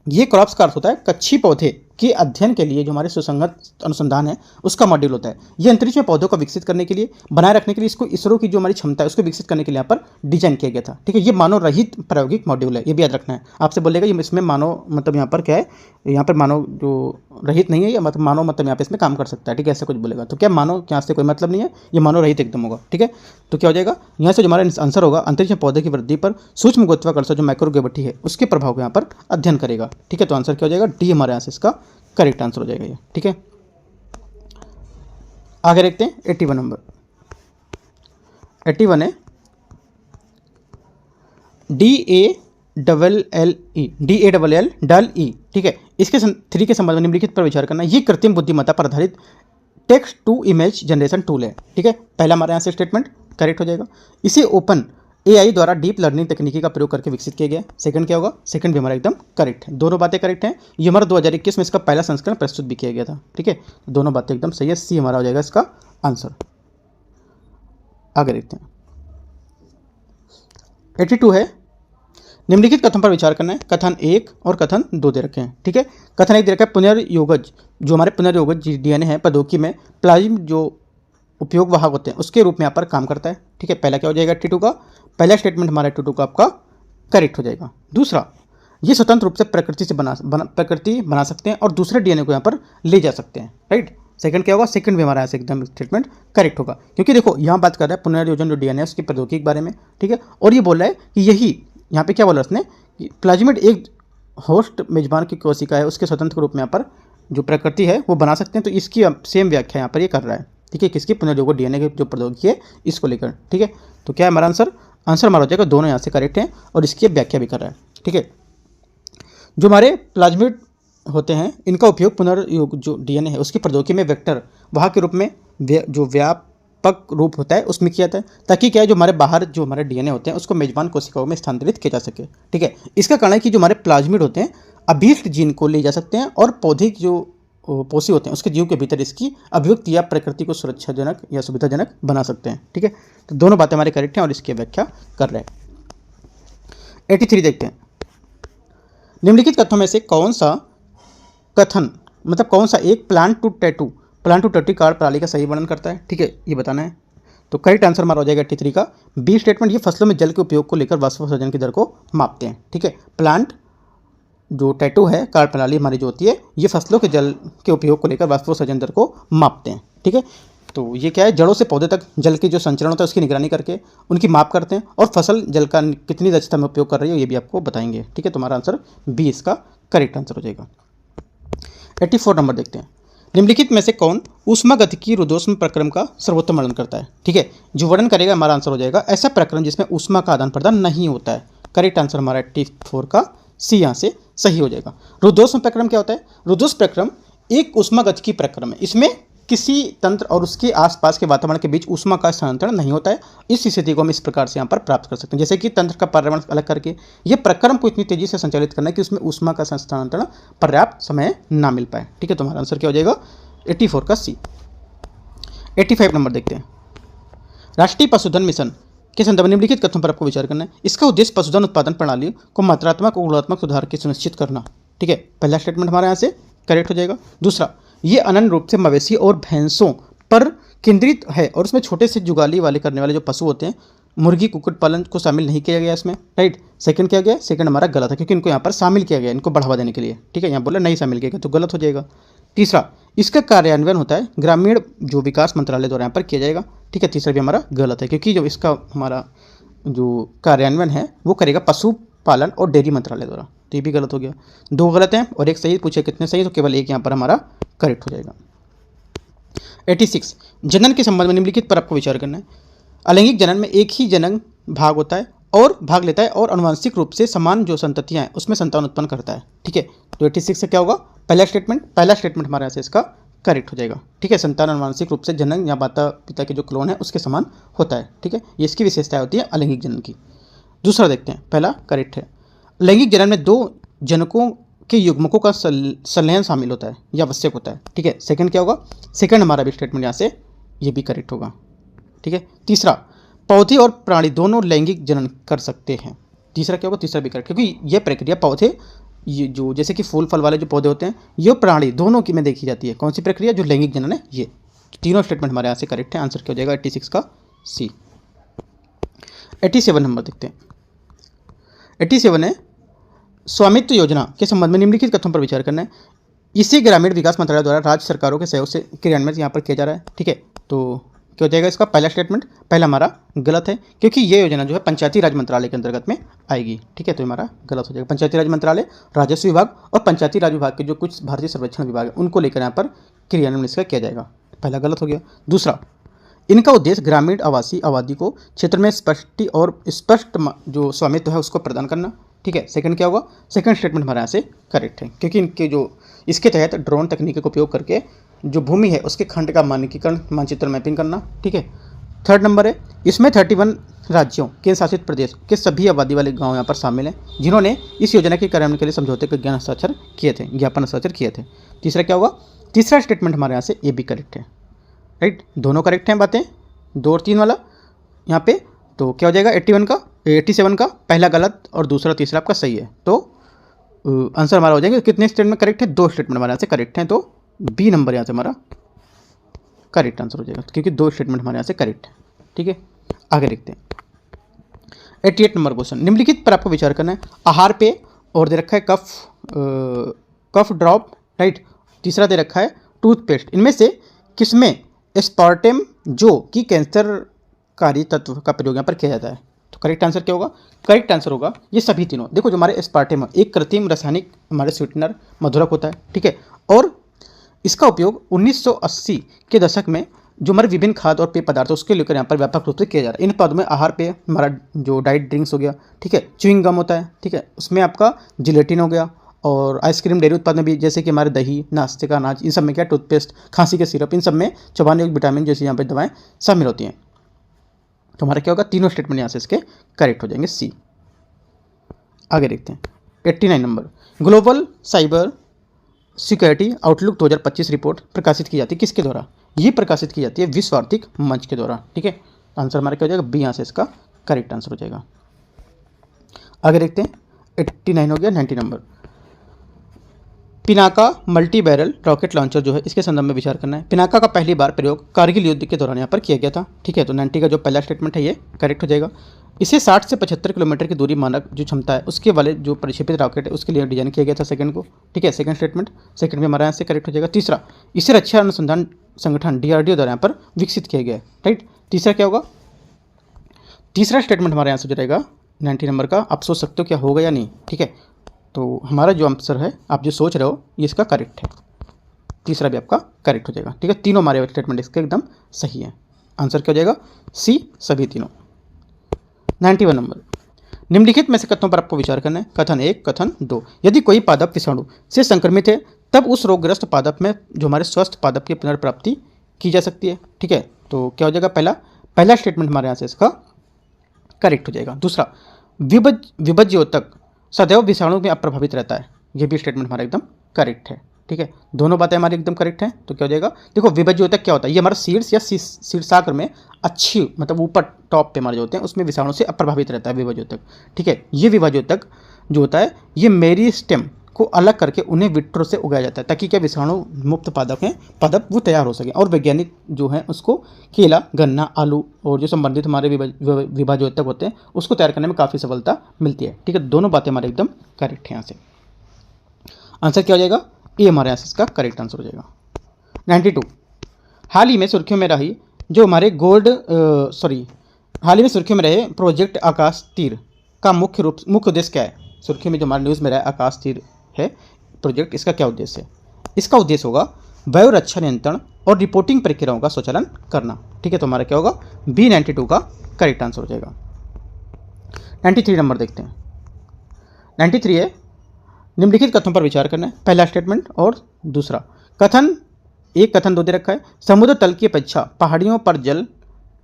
ये क्रॉप्स का अर्थ होता है कच्छी पौधे के अध्ययन के लिए जो हमारे सुसंगत अनुसंधान है उसका मॉड्यूल होता है। ये अंतरिक्ष में पौधों को विकसित करने के लिए बनाए रखने के लिए इसको इसरो की जो हमारी क्षमता है उसको विकसित करने के लिए यहाँ पर डिजाइन किया गया था, ठीक है। ये मानव रहित प्रायोगिक मॉड्यूल है, ये भी याद रखना है। आपसे बोलेगा ये इसमें मानव मतलब यहाँ पर क्या है, यहाँ पर मानव जो रहित नहीं है या मतलब मानव मतलब यहाँ पे इसमें काम कर सकता है, ठीक है। ऐसा कुछ बोलेगा तो क्या मानव यहाँ से कोई मतलब नहीं है, ये मानव रहित एकदम होगा, ठीक है। तो क्या हो जाएगा यहाँ से जो हमारा आंसर होगा अंतरिक्ष में पौधे की वृद्धि पर सूक्ष्म गुरुत्वाकर्षण जो माइक्रोग्रेविटी है उसके प्रभाव को यहाँ पर अध्ययन करेगा, ठीक है। तो आंसर क्या हो जाएगा डी हमारे यहाँ से इसका करेक्ट आंसर हो जाएगा ये, ठीक है। आगे देखते हैं 81 नंबर। 81 है DALL-E, ठीक है। इसके 3 के संबंध में निम्नलिखित पर विचार करना। ये कृत्रिम बुद्धिमत्ता पर आधारित text to image generation tool है, ठीक है। पहला हमारे यहाँ से स्टेटमेंट करेक्ट हो जाएगा। इसे ओपन AI द्वारा डीप लर्निंग तकनीकी का प्रयोग करके विकसित किया गया। सेकंड क्या होगा, सेकंड भी हमारा एकदम करेक्ट है। दोनों बातें करेक्ट हैं। ये हमारा 2021 में इसका पहला संस्करण प्रस्तुत भी किया गया था, ठीक है। दोनों बातें एकदम सही है, सी हमारा हो जाएगा इसका आंसर। आगे देखते हैं 82 है निम्नलिखित कथन पर विचार करना है। कथन 1 और कथन 2 दे रखे हैं, ठीक है। कथन 1 दे रखा है पुनर्योगज जो हमारे पुनर्योगज DNA है प्रौद्योगिकी में प्लाज्म जो उपयोग वाहक होते हैं उसके रूप में यहाँ पर काम करता है, ठीक है। पहला क्या हो जाएगा 82 का, पहला स्टेटमेंट हमारा 82 का आपका करेक्ट हो जाएगा। दूसरा ये स्वतंत्र रूप से प्रकृति से प्रकृति बना सकते हैं और दूसरे DNA को यहाँ पर ले जा सकते हैं, राइट। सेकंड क्या होगा, सेकंड भी हमारा ऐसे एकदम स्टेटमेंट करेक्ट होगा, क्योंकि देखो यहाँ बात कर रहा है पुनर्योजन जो DNA है उसकी प्रौद्योगिकी के बारे में, ठीक है। और ये बोल रहा है कि यही यहाँ पे क्या बोला उसने कि प्लाज्मिड एक होस्ट मेजबान की कोशिका है उसके स्वतंत्र रूप में यहाँ पर जो प्रकृति है वो बना सकते हैं। तो इसकी सेम व्याख्या यहाँ पर ये कर रहा है, ठीक है। किसकी, पुनर्योगो DNA की जो प्रौद्योगिकी है इसको लेकर, ठीक है। तो क्या है हमारा आंसर हमारा हो जाएगा, दोनों यहाँ से करेक्ट हैं और इसकी व्याख्या भी कर रहा है, ठीक है। जो हमारे प्लाज्मिड होते हैं इनका उपयोग पुनर्योग जो DNA है उसकी प्रौद्योगिकी में वेक्टर वाहक के रूप में जो व्यापक रूप होता है उसमें किया जाता है, ताकि क्या है जो हमारे बाहर जो हमारे DNA होते हैं उसको मेजबान कोशिकाओं में स्थानांतरित किया जा सके, ठीक है। इसका कारण है कि जो हमारे प्लाज्मिड होते हैं अभीष्ट जीन को ले जा सकते हैं और पौधे की जो पोषी होते हैं उसके जीव के भीतर इसकी अभिव्यक्ति या प्रकृति को सुरक्षाजनक या सुविधाजनक बना सकते हैं, ठीक है। तो दोनों बातें हमारी करेक्ट हैं और इसकी व्याख्या कर रहे हैं। 83 देखते हैं निम्नलिखित कथनों में से कौन सा कथन मतलब कौन सा एक प्लांट टू टैटू कार्ड प्रणाली का सही वर्णन करता है, ठीक है, ये बताना है। तो करेक्ट आंसर हमारा हो जाएगा 83 का बी स्टेटमेंट। ये फसलों में जल के उपयोग को लेकर वाष्पोत्सर्जन की दर को मापते हैं, ठीक है। प्लांट जो टैटू है कार्ड प्रणाली हमारी जो होती है ये फसलों के जल के उपयोग को लेकर वाष्पोत्सर्जन दर को मापते हैं, ठीक है। तो ये क्या है, जड़ों से पौधे तक जल के जो संचरण होता है उसकी निगरानी करके उनकी माप करते हैं और फसल जल का कितनी दक्षता में उपयोग कर रही है ये भी आपको बताएंगे, ठीक है। तुम्हारा आंसर बी इसका करेक्ट आंसर हो जाएगा। 84 नंबर देखते हैं निम्नलिखित में से कौन ऊष्मागतिकी रुद्धोष्म प्रक्रम का सर्वोत्तम वर्णन करता है? ठीक है, जो वर्णन करेगा हमारा आंसर हो जाएगा ऐसा प्रक्रम जिसमें ऊष्मा का आदान प्रदान नहीं होता है। करेक्ट आंसर हमारा 84 का सी यहाँ से सही हो जाएगा। रुद्धोष्म प्रक्रम क्या होता है? रुद्धोष्म प्रक्रम एक ऊष्मागतिकी प्रक्रम है। इसमें किसी तंत्र और उसके आसपास के वातावरण के बीच ऊष्मा का स्थानांतरण नहीं होता है। इस स्थिति को हम इस प्रकार से यहाँ पर प्राप्त कर सकते हैं, जैसे कि तंत्र का पर्यावरण अलग करके ये प्रक्रम को इतनी तेजी से संचालित करना है कि उसमें ऊष्मा का स्थानांतरण पर्याप्त समय ना मिल पाए। ठीक है, तो हमारा आंसर क्या हो जाएगा? 84 का सी। 85 नंबर देखते हैं। राष्ट्रीय पशुधन मिशन के संदर्भ में निम्नलिखित कथनों पर आपको विचार करना है। इसका उद्देश्य पशुधन उत्पादन प्रणाली को मात्रात्मक और गुणात्मक सुधार की सुनिश्चित करना। ठीक है, पहला स्टेटमेंट हमारे यहाँ से करेक्ट हो जाएगा। दूसरा, ये अनन्य रूप से मवेशी और भैंसों पर केंद्रित है और उसमें छोटे से जुगाली वाले करने वाले जो पशु होते हैं, मुर्गी कुक्कुट पालन को शामिल नहीं किया गया इसमें। राइट, सेकंड क्या गया? सेकंड हमारा गलत है, क्योंकि इनको यहाँ पर शामिल किया गया इनको बढ़ावा देने के लिए। ठीक है, यहाँ बोला नहीं शामिल किया गया तो गलत हो जाएगा। तीसरा, इसका कार्यान्वयन होता है ग्रामीण जो विकास मंत्रालय द्वारा यहाँ पर किया जाएगा। ठीक है, तीसरा भी हमारा गलत है, क्योंकि जो इसका हमारा जो कार्यान्वयन है वो करेगा पशुपालन और डेयरी मंत्रालय द्वारा, तो ये भी गलत हो गया। दो गलत हैं और एक सही। पूछे कितने सही, तो केवल एक यहाँ पर हमारा करेक्ट हो जाएगा। 86, जनन के संबंध में निम्नलिखित पर आपको विचार करना है। अलैंगिक जनन में एक ही जनन भाग होता है और भाग लेता है और अनुवांशिक रूप से समान जो संततियाँ हैं उसमें संतान उत्पन्न करता है। ठीक है, तो 86 से क्या होगा? पहला स्टेटमेंट हमारे यहाँ से इसका करेक्ट हो जाएगा। ठीक है, संतान अनुवांशिक रूप से जनन या माता पिता के जो क्लोन है उसके समान होता है। ठीक है, ये इसकी विशेषता होती है अलैंगिक जनन की। दूसरा देखते हैं, पहला करेक्ट है। लैंगिक जनन में दो जनकों के युग्मकों का संलयन शामिल होता है या आवश्यक होता है। ठीक है, सेकंड क्या होगा? सेकंड हमारा भी स्टेटमेंट यहाँ से ये भी करेक्ट होगा। ठीक है, तीसरा, पौधे और प्राणी दोनों लैंगिक जनन कर सकते हैं। तीसरा क्या होगा? तीसरा भी करेक्ट, क्योंकि यह प्रक्रिया पौधे ये जो जैसे कि फूल फल वाले जो पौधे होते हैं ये प्राणी दोनों की में देखी जाती है। कौन सी प्रक्रिया? जो लैंगिक जनन है ये। तीनों स्टेटमेंट हमारे यहाँ से करेक्ट है। आंसर क्या हो जाएगा? 86 का सी। 87 नंबर देखते हैं। 87 है, स्वामित्व योजना के संबंध में निम्नलिखित कथनों पर विचार करना है। इसे ग्रामीण विकास मंत्रालय द्वारा राज्य सरकारों के सहयोग से क्रियान्वित यहाँ पर किया जा रहा है। ठीक है, तो क्या हो जाएगा इसका? पहला स्टेटमेंट पहला हमारा गलत है, क्योंकि ये योजना जो है पंचायती राज मंत्रालय के अंतर्गत में आएगी। ठीक है, तो हमारा गलत हो जाएगा। पंचायती राज मंत्रालय, राजस्व विभाग और पंचायती राज विभाग के जो कुछ भारतीय सर्वेक्षण विभाग है उनको लेकर यहाँ पर क्रियान्वयन इसका किया जाएगा। पहला गलत हो गया। दूसरा, इनका उद्देश्य ग्रामीण आवासीय आबादी को क्षेत्र में स्पष्ट जो स्वामित्व है उसको प्रदान करना। ठीक है, सेकंड क्या होगा? सेकंड स्टेटमेंट हमारे यहाँ से करेक्ट है, क्योंकि इनके जो इसके तहत ड्रोन तकनीक का उपयोग करके जो भूमि है उसके खंड का मानकीकरण मानचित्र मैपिंग करना। ठीक है, थर्ड नंबर है, इसमें 31 राज्यों केंद्र शासित प्रदेश के सभी आबादी वाले गांव यहाँ पर शामिल हैं जिन्होंने इस योजना के कार्यान्वयन के लिए समझौते के ज्ञापन हस्ताक्षर किए थे। तीसरा क्या होगा? तीसरा स्टेटमेंट हमारे यहाँ से ये भी करेक्ट है। राइट, दोनों करेक्ट हैं बातें, 2 और 3 वाला यहाँ पे। तो क्या हो जाएगा? 87 का पहला गलत और दूसरा तीसरा आपका सही है। तो आंसर हमारा हो जाएगा कितने स्टेटमेंट करेक्ट है? 2 स्टेटमेंट हमारे यहाँ से करेक्ट हैं, तो बी नंबर यहाँ से हमारा करेक्ट आंसर हो जाएगा, क्योंकि 2 स्टेटमेंट हमारे यहाँ से करेक्ट है। ठीक है, आगे देखते हैं। 88 नंबर क्वेश्चन, निम्नलिखित पर आपको विचार करना है। आहार पे और दे रखा है कफ ड्रॉप। राइट, तीसरा दे रखा है टूथपेस्ट। इनमें से किसमें एस्पार्टेम जो कि कैंसरकारी तत्व का प्रयोग यहाँ पर किया जाता है? तो करेक्ट आंसर क्या होगा? करेक्ट आंसर होगा ये सभी तीनों। देखो, जो हमारे एस्पार्टेम एक कृत्रिम रासायनिक हमारे स्वीटनर मधुरक होता है। ठीक है, और इसका उपयोग 1980 के दशक में जो हमारे विभिन्न खाद्य और पेय पदार्थ उसके लेकर यहाँ पर व्यापक रूप से किया जा रहा है। इन उत्पादों में आहार पेय, हमारा जो डाइट ड्रिंक्स हो गया, ठीक है, च्युइंग गम होता है, ठीक है, उसमें आपका जिलेटिन हो गया, और आइसक्रीम, डेयरी उत्पाद में भी जैसे कि हमारे दही, नाश्ते का अनाज, इन सब में क्या, टूथपेस्ट, खांसी के सिरप, इन सब में चबाने योग्य विटामिन जैसी यहाँ पर दवाएं शामिल होती हैं। तो हमारा क्या होगा? तीनों स्टेटमेंट यहाँ से इसके करेक्ट हो जाएंगे, सी। आगे देखते हैं 89 number, global cyber security outlook 2025 report प्रकाशित की जाती है किसके द्वारा? ये प्रकाशित की जाती है विश्व आर्थिक मंच के द्वारा। ठीक है, आंसर हमारा क्या हो जाएगा? बी यहाँ से इसका करेक्ट आंसर हो जाएगा। आगे देखते हैं 89 हो गया। 90 number, Pinaka multi barrel rocket launcher जो है इसके संदर्भ में विचार करना है। पिनाका का पहली बार प्रयोग कारगिल युद्ध के दौरान यहाँ पर किया गया था। ठीक है, तो 90 का जो पहला स्टेटमेंट है ये करेक्ट हो जाएगा। इसे 60 से 75 किलोमीटर की दूरी मानक जो क्षमता है उसके वाले जो प्रक्षेपित रॉकेट है उसके लिए डिजाइन किया गया था सेकंड को। ठीक है, सेकंड स्टेटमेंट भी हमारा यहाँ से करेक्ट हो जाएगा। तीसरा, इसे रक्षा अनुसंधान संगठन DRDO द्वारा यहाँ पर विकसित किया गया है। राइट, तीसरा क्या होगा? तीसरा स्टेटमेंट हमारे यहाँ से हो जाएगा 90 नंबर का। आप सोच सकते हो क्या होगा या नहीं। ठीक है, तो हमारा जो आंसर है आप जो सोच रहे हो ये इसका करेक्ट है। तीसरा भी आपका करेक्ट हो जाएगा। ठीक है, तीनों हमारे स्टेटमेंट इसके एकदम सही है। आंसर क्या हो जाएगा? सी, सभी तीनों। 91 नंबर, निम्नलिखित में से कथनों पर आपको विचार करना है। कथन 1, कथन 2, यदि कोई पादप विषाणु से संक्रमित है तब उस रोगग्रस्त पादप में जो हमारे स्वस्थ पादप की पुनर्प्राप्ति की जा सकती है। ठीक है, तो क्या हो जाएगा? पहला स्टेटमेंट हमारे यहाँ से इसका करेक्ट हो जाएगा। दूसरा, विभज्योतक सदैव विषाणु में अप्रभावित रहता है, ये भी स्टेटमेंट हमारा एकदम करेक्ट है। ठीक है, दोनों बातें हमारी एकदम करेक्ट हैं। तो क्या हो जाएगा? देखो, विभज्योतक क्या होता है? ये हमारा सीड्स या शीर्षाग्र में अच्छी मतलब ऊपर टॉप पे हमारे जो होते हैं उसमें विषाणु से अप्रभावित रहता है विभज्योतक। ठीक है, ये विभज्योतक जो होता है ये मेरिस्टेम को अलग करके उन्हें विट्रो से उगाया जाता है ताकि क्या विषाणु मुक्त पादप वो तैयार हो सके। और वैज्ञानिक जो है उसको केला, गन्ना, आलू और जो संबंधित हमारे विभाज्योतक होते हैं उसको तैयार करने में काफ़ी सफलता मिलती है। ठीक है, दोनों बातें हमारे एकदम करेक्ट हैं। यहाँ से आंसर क्या हो जाएगा? ये हमारे यहाँ से इसका करेक्ट आंसर हो जाएगा। 92, हाल ही में सुर्खियों में रहे प्रोजेक्ट आकाश तीर का मुख्य उद्देश्य क्या है? सुर्खियों में जो हमारे न्यूज़ में रहा आकाश तीर है प्रोजेक्ट, इसका क्या उद्देश्य है? इसका उद्देश्य होगा वायु रक्षा नियंत्रण और रिपोर्टिंग प्रक्रियाओं का स्वचालन करना। ठीक है, तो हमारा क्या होगा? बी 92 का करेक्ट आंसर हो जाएगा। 93 नंबर देखते हैं। 93 है, निम्नलिखित कथनों पर विचार करना है। पहला स्टेटमेंट और दूसरा। कथन 1, कथन 2 दे रखा है, समुद्र तल की अपेक्षा पहाड़ियों पर जल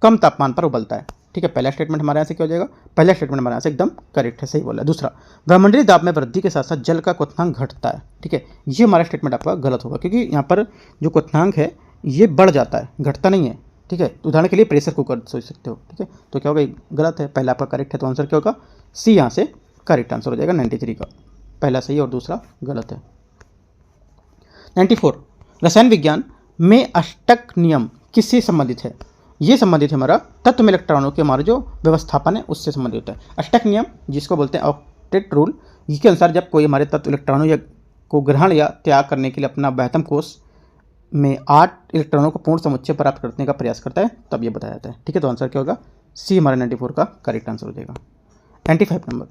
कम तापमान पर उबलता है। ठीक है, पहला स्टेटमेंट हमारे यहाँ से क्या हो जाएगा? पहला स्टेटमेंट हमारे यहाँ से एकदम करेक्ट है, सही बोला है। दूसरा, ब्रह्मंडलीय दाब में वृद्धि के साथ साथ जल का क्वथनांक घटता है। ठीक है, ये हमारा स्टेटमेंट आपका गलत होगा क्योंकि यहाँ पर जो क्वथनांक है ये बढ़ जाता है, घटता नहीं है। ठीक है, उदाहरण के लिए प्रेशर कुकर सोच सकते हो। ठीक है, तो क्या होगा? गलत है, पहला आपका करेक्ट है, तो आंसर क्या होगा? सी यहाँ से करेक्ट आंसर हो जाएगा 93 का। पहला सही और दूसरा गलत है। 94, रसायन विज्ञान में अष्टक नियम किससे संबंधित है? ये संबंधित है हमारा तत्व में इलेक्ट्रॉनों के हमारे जो व्यवस्थापन है उससे संबंधित होता है। अष्टक नियम जिसको बोलते हैं ऑक्टेट रूल, इसके अनुसार जब कोई हमारे तत्व इलेक्ट्रॉनों या को ग्रहण या त्याग करने के लिए अपना बृहत्तम कोष में 8 इलेक्ट्रॉनों को पूर्ण समुच्चय प्राप्त करने का प्रयास करता है तब ये बताया जाता है। ठीक है, तो आंसर क्या होगा? सी हमारा 94 का करेक्ट आंसर हो जाएगा। 95 नंबर,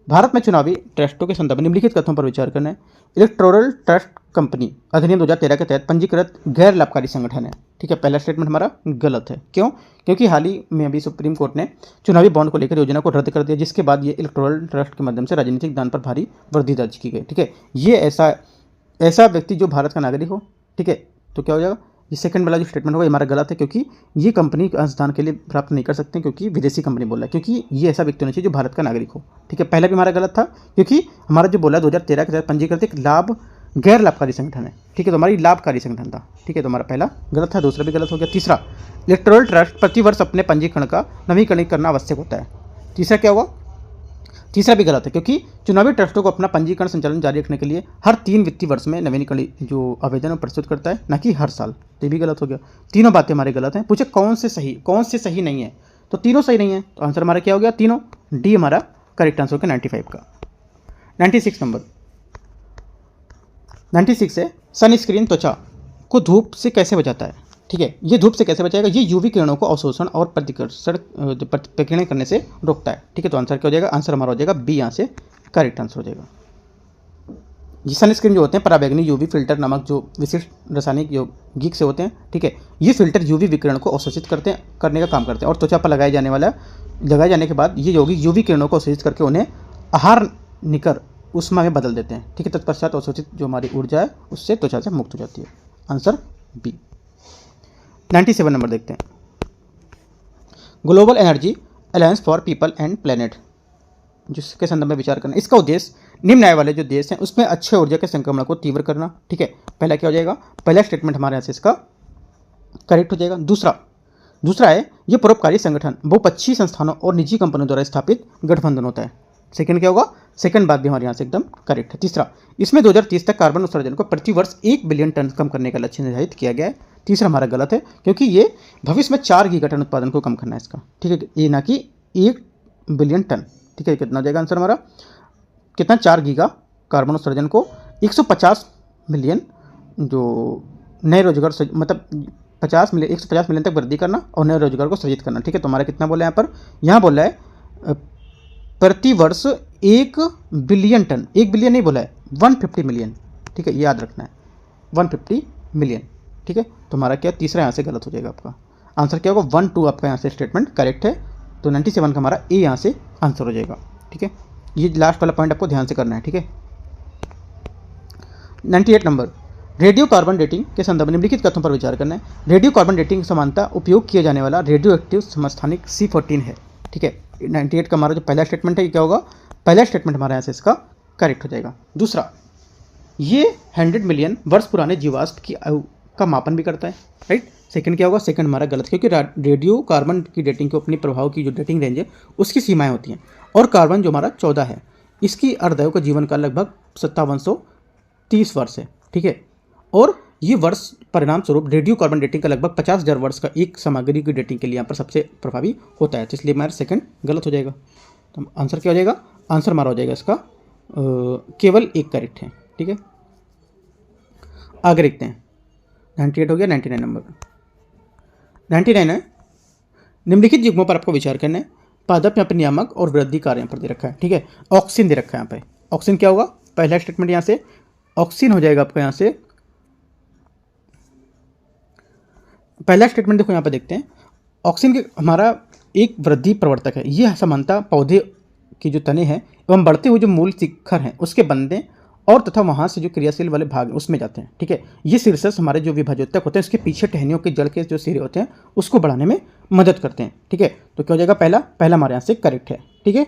भारत में चुनावी ट्रस्टों के संदर्भ में निम्नलिखित कथनों पर विचार करना है। इलेक्टोरल ट्रस्ट कंपनी अधिनियम 2013 के तहत पंजीकृत गैर लाभकारी संगठन है। ठीक है, पहला स्टेटमेंट हमारा गलत है। क्यों? क्योंकि हाल ही में अभी सुप्रीम कोर्ट ने चुनावी बॉन्ड को लेकर योजना को रद्द कर दिया, जिसके बाद ये इलेक्टोरल ट्रस्ट के माध्यम से राजनीतिक दान पर भारी वृद्धि दर्ज की गई। ठीक है, ये ऐसा व्यक्ति जो भारत का नागरिक हो। ठीक है, तो क्या हो जाएगा? ये सेकंड वाला जो स्टेटमेंट होगा ये हमारा गलत है क्योंकि ये कंपनी अंशदान के लिए प्राप्त नहीं कर सकते क्योंकि विदेशी कंपनी बोला है, क्योंकि ये ऐसा व्यक्ति होना चाहिए जो भारत का नागरिक हो। ठीक है, पहला भी हमारा गलत था क्योंकि हमारा जो बोला 2013 के तहत पंजीकृत एक गैर लाभकारी संगठन है। ठीक है, तो हमारी लाभकारी संगठन था। ठीक है, तो हमारा पहला गलत था, दूसरा भी गलत हो गया। तीसरा, इलेक्टोरल ट्रस्ट प्रतिवर्ष अपने पंजीकरण का नवीकरण करना आवश्यक होता है। तीसरा क्या होगा? तीसरा भी गलत है क्योंकि चुनावी ट्रस्टों को अपना पंजीकरण संचालन जारी रखने के लिए हर 3 वित्तीय वर्ष में नवीनीकरण जो आवेदन प्रस्तुत करता है, न कि हर साल। तो ये भी गलत हो गया। तीनों बातें हमारे गलत हैं। पूछे कौन से सही नहीं है, तो तीनों सही नहीं है, तो आंसर हमारा क्या हो गया? तीनों। डी हमारा करेक्ट आंसर हो गया 95 का। 96 नंबर, 96 है, सनस्क्रीन त्वचा को धूप से कैसे बचाता है? ठीक है, ये धूप से कैसे बचाएगा? ये यूवी किरणों को अवशोषण और प्रतिकिरण करने से रोकता है। ठीक है, तो आंसर क्या हो जाएगा? आंसर हमारा हो जाएगा बी, यहाँ से करेक्ट आंसर हो जाएगा। ये सनस्क्रीन जो होते हैं पराबैंगनी यूवी फिल्टर नामक जो विशिष्ट रासायनिक यौगिक से होते हैं। ठीक है, ये फिल्टर यूवी विकिरण को अवशोषित करने का काम करते हैं और त्वचा पर लगाए जाने के बाद ये यौगिक यूवी किरणों को अवशोषित करके उन्हें आहार निकर उष्मा में बदल देते हैं। ठीक है, तत्पश्चात अवशोषित जो हमारी ऊर्जा है उससे त्वचा से मुक्त हो जाती है। Answer B. 97 नंबर देखते हैं। Global energy alliance for people and planet जिसके संदर्भ में विचार करना। इसका उद्देश्य निम्न आय वाले जो देश हैं उसमें अच्छे ऊर्जा के संक्रमण को तीव्र करना। ठीक है, पहला क्या हो जाएगा? पहला स्टेटमेंट हमारे यहाँ से इसका करेक्ट हो जाएगा। दूसरा है ये परोपकारी संगठन बहुपक्षीय संस्थानों और निजी कंपनियों द्वारा स्थापित गठबंधन होता है। सेकंड क्या होगा? सेकंड बात भी हमारे यहाँ से एकदम करेक्ट है। तीसरा, इसमें 2030 तक कार्बन उत्सर्जन को प्रति वर्ष 1 बिलियन टन कम करने का लक्ष्य निर्धारित किया गया है। तीसरा हमारा गलत है क्योंकि ये भविष्य में 4 गीगा टन उत्पादन को कम करना है इसका। ठीक है, ये ना कि 1 बिलियन टन। ठीक है, कितना हो जाएगा आंसर हमारा? कितना? 4 गीगा कार्बन उत्सर्जन को 150 मिलियन जो नए रोजगार मतलब 150 मिलियन तक वृद्धि करना और नए रोजगार को सृजित करना। ठीक है, तो हमारा कितना बोला है यहाँ बोला है प्रति वर्ष 1 बिलियन टन। 1 बिलियन नहीं बोला है, 150 मिलियन। ठीक है, ये याद रखना है, 150 मिलियन। ठीक है, तो हमारा क्या तीसरा यहाँ से गलत हो जाएगा, आपका आंसर क्या होगा 1 2 आपका यहाँ से स्टेटमेंट करेक्ट है। तो 97 का हमारा ए यहाँ से आंसर हो जाएगा। ठीक है, ये लास्ट वाला पॉइंट आपको ध्यान से करना है। ठीक है, 98 नंबर, रेडियो कार्बन डेटिंग के संदर्भ में निम्नलिखित कथनों पर विचार करना है। रेडियो कार्बन डेटिंग समानता उपयोग किया जाने वाला रेडियो एक्टिव समस्थानिक C14 है। ठीक है, 98 का हमारा जो पहला स्टेटमेंट है ये क्या होगा, पहला स्टेटमेंट हमारा यहाँ से इसका करेक्ट हो जाएगा। दूसरा, ये 100 मिलियन वर्ष पुराने जीवाश्म की आयु का मापन भी करता है। राइट, सेकंड क्या होगा, सेकंड हमारा गलत, क्योंकि रेडियो कार्बन की डेटिंग को अपनी प्रभाव की जो डेटिंग रेंज है उसकी सीमाएं होती हैं, और कार्बन जो हमारा 14 है, इसकी अर्धआयु का जीवन काल लगभग 5730 वर्ष है। ठीक है, और ये वर्ष परिणाम स्वरूप रेडियो कार्बन डेटिंग का लगभग 50,000 वर्ष का एक सामग्री की डेटिंग के लिए यहाँ पर सबसे प्रभावी होता है। तो इसलिए हमारा सेकंड गलत हो जाएगा। तो आंसर क्या हो जाएगा, आंसर हमारा हो जाएगा इसका केवल एक करेक्ट है। ठीक है, आगे देखते हैं। 98 हो गया, 99 नंबर। 99 है, निम्नलिखित युग्मों पर आपको विचार करना है। पादप यहाँ पर नियामक और वृद्धि कार्य यहाँ पर दे रखा है। ठीक है, ऑक्सीन दे रखा है यहाँ पे। ऑक्सीन क्या होगा, पहला स्टेटमेंट यहाँ से ऑक्सीन हो जाएगा आपका। यहाँ से पहला स्टेटमेंट देखो, यहाँ पे देखते हैं। ऑक्सीन के हमारा एक वृद्धि प्रवर्तक है। ये समानता पौधे की जो तने हैं एवं बढ़ते हुए जो मूल शिखर हैं उसके बनने और तथा वहाँ से जो क्रियाशील वाले भाग उसमें जाते हैं। ठीक है, ये शीर्षक हमारे जो विभाजोत्तक होते हैं उसके पीछे टहनियों के जड़ के जो सिरे होते हैं उसको बढ़ाने में मदद करते हैं। ठीक है, तो क्या हो जाएगा, पहला हमारे यहाँ से करेक्ट है। ठीक है,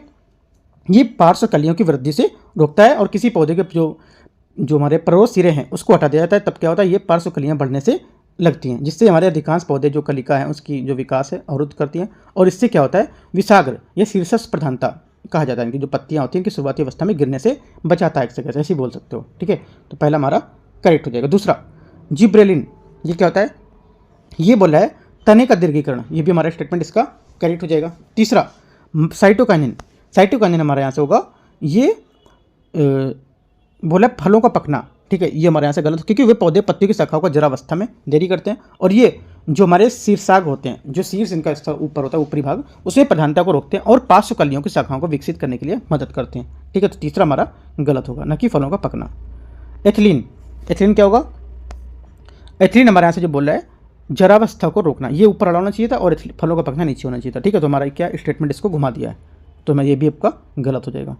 ये पार्श्व कलियों की वृद्धि से रोकता है और किसी पौधे के जो हमारे परोस सिरे हैं उसको हटा दिया जाता है, तब क्या होता है, ये पार्श्व कलियाँ बढ़ने से लगती हैं, जिससे हमारे अधिकांश पौधे जो कलिका है उसकी जो विकास है अवरुद्ध करती हैं, और इससे क्या होता है, विषाग्र या शीर्षक प्रधानता कहा जाता है। इनकी जो पत्तियां होती हैं कि शुरुआती अवस्था में गिरने से बचाता है, एक से ऐसे ही बोल सकते हो। ठीक है, तो पहला हमारा करेक्ट हो जाएगा। दूसरा, जिब्रेलिन, ये क्या होता है, ये बोला है तने का दीर्घीकरण, ये भी हमारा स्टेटमेंट इसका करेक्ट हो जाएगा। तीसरा, साइटोकाइनिन, साइटोकाइनिन हमारे यहाँ से होगा, ये बोला फलों का पकना। ठीक है, ये हमारे यहाँ से गलत, क्योंकि वे पौधे पत्तियों की शाखाओं का जरावस्था में देरी करते हैं, और ये जो हमारे शीर्षाग होते हैं, जो शीर्ष इनका ऊपर होता है, ऊपरी भाग, उसमें प्रधानता को रोकते हैं और पार्श्व कलियों की शाखाओं को विकसित करने के लिए मदद करते हैं। ठीक है, तो तीसरा हमारा गलत होगा, न कि फलों का पकना। एथिलीन, एथिलीन क्या होगा, एथिलीन हमारे यहाँ से जो बोल रहा है जरावस्था को रोकना, ये ऊपर अड़ा होना चाहिए था और फलों का पकना नीचे होना चाहिए था। ठीक है, तो हमारा क्या स्टेटमेंट इसको घुमा दिया है, तो मैं ये भी आपका गलत हो जाएगा।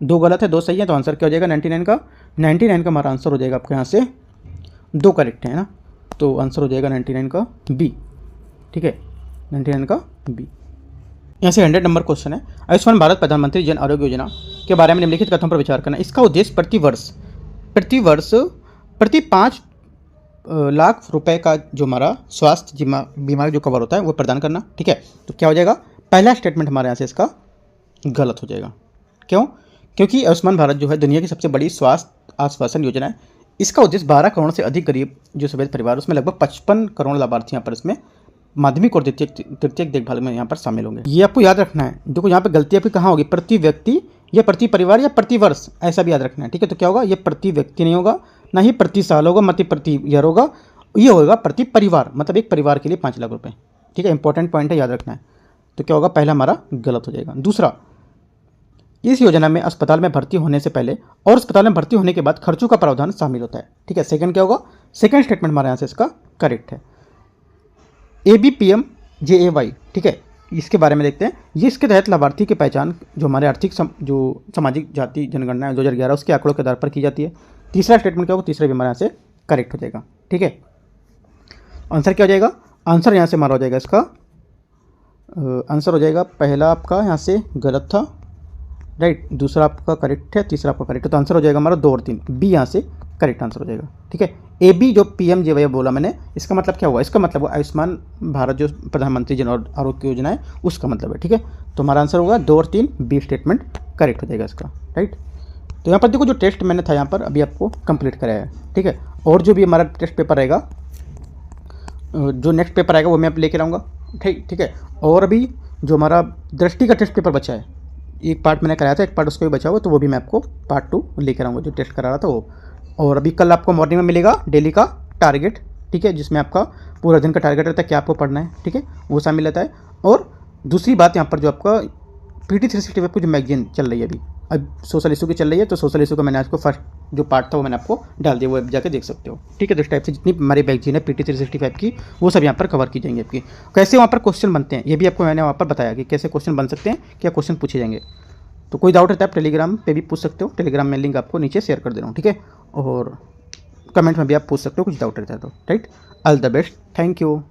2 गलत है, 2 सही है, तो आंसर क्या हो जाएगा 99 का। 99 का हमारा आंसर हो जाएगा आपके यहाँ से 2 करेक्ट है ना, तो आंसर हो जाएगा 99 का बी। ठीक है, 99 का बी। यहाँ से 100 नंबर क्वेश्चन है। आयुष्मान भारत प्रधानमंत्री जन आरोग्य योजना के बारे में निम्नलिखित कथनों पर विचार करना। इसका उद्देश्य प्रति वर्ष प्रति 5 लाख रुपए का जो हमारा स्वास्थ्य बीमा जो कवर होता है वो प्रदान करना। ठीक है, तो क्या हो जाएगा, पहला स्टेटमेंट हमारे यहाँ से इसका गलत हो जाएगा। क्यों, क्योंकि आयुष्मान भारत जो है दुनिया की सबसे बड़ी स्वास्थ्य आश्वासन योजना है। इसका उद्देश्य 12 करोड़ से अधिक गरीब जो सफेद परिवार, उसमें लगभग 55 करोड़ लाभार्थी यहाँ पर इसमें माध्यमिक और तृतीयक देखभाल में यहाँ पर शामिल होंगे। ये आपको याद रखना है। देखो यहाँ पे गलती आपकी कहाँ होगी, प्रति व्यक्ति या प्रति परिवार या प्रति वर्ष, ऐसा भी याद रखना है। ठीक है, तो क्या होगा, ये प्रति व्यक्ति नहीं होगा, ना ही प्रति साल होगा, मत प्रति ईयर होगा, ये होगा प्रति परिवार, मतलब एक परिवार के लिए 5 लाख रुपये। ठीक है, इंपॉर्टेंट पॉइंट है, याद रखना है। तो क्या होगा, पहला हमारा गलत हो जाएगा। दूसरा, इस योजना में अस्पताल में भर्ती होने से पहले और अस्पताल में भर्ती होने के बाद खर्चों का प्रावधान शामिल होता है। ठीक है, सेकंड क्या होगा, सेकंड स्टेटमेंट हमारे यहाँ से इसका करेक्ट है। ABPMJAY, ठीक है, इसके बारे में देखते हैं। ये इसके तहत लाभार्थी की पहचान जो हमारे आर्थिक जो सामाजिक जाति जनगणना है 2011 उसके आंकड़ों के आधार पर की जाती है। तीसरा स्टेटमेंट क्या होगा, तीसरा भी हमारे यहाँ से करेक्ट हो जाएगा। ठीक है, आंसर क्या हो जाएगा, आंसर यहाँ से हमारा हो जाएगा, इसका आंसर हो जाएगा, पहला आपका यहाँ से गलत था, राइट, दूसरा आपका करेक्ट है, तीसरा आपका करेक्ट है, तो आंसर हो जाएगा हमारा 2 और 3, बी यहाँ से करेक्ट आंसर हो जाएगा। ठीक है, AB जो PMJY बोला मैंने, इसका मतलब क्या हुआ, इसका मतलब आयुष्मान भारत जो प्रधानमंत्री जन आरोग्य योजना है उसका मतलब है। ठीक है, तो हमारा आंसर होगा 2 और 3, बी स्टेटमेंट करेक्ट हो जाएगा इसका। राइट, तो यहाँ पर देखो जो टेस्ट मैंने था यहाँ पर अभी आपको कंप्लीट कराया है। ठीक है, और जो भी हमारा टेस्ट पेपर रहेगा, जो नेक्स्ट पेपर आएगा वो मैं आप लेकर आऊँगा। ठीक है, और अभी जो हमारा दृष्टि का टेस्ट पेपर बचा है, एक पार्ट मैंने कराया था, एक पार्ट उसको भी बचा हुआ, तो वो भी मैं आपको पार्ट 2 लेकर आऊँगा, जो टेस्ट करा रहा था वो। और अभी कल आपको मॉर्निंग में मिलेगा डेली का टारगेट। ठीक है, जिसमें आपका पूरा दिन का टारगेट रहता है, क्या आपको पढ़ना है। ठीक है, वो शामिल रहता है। और दूसरी बात यहाँ पर जो आपका PT 360 वेब की जो मैगजीन चल रही है अभी, अब सोशल इशू की चल रही है, तो सोशल इशू का मैंने आपको फर्स्ट जो पार्ट था वो मैंने आपको डाल दिया, वो आप जाके देख सकते हो। ठीक है, तो इस टाइप से जितनी हमारी मैगजीन है PT 365 की, वो सब यहाँ पर कवर की जाएंगी आपकी। कैसे वहाँ पर क्वेश्चन बनते हैं ये भी आपको मैंने वहाँ पर बताया कि कैसे क्वेश्चन बन सकते हैं, क्या क्वेश्चन पूछे जाएंगे। तो कोई डाउट रहता है आप टेलीग्राम पे भी पूछ सकते हो, टेलीग्राम में लिंक आपको नीचे शेयर कर दे रहा हूँ। ठीक है, और कमेंट में भी आप पूछ सकते हो कुछ डाउट रहता है तो। Right, all the best, thank you.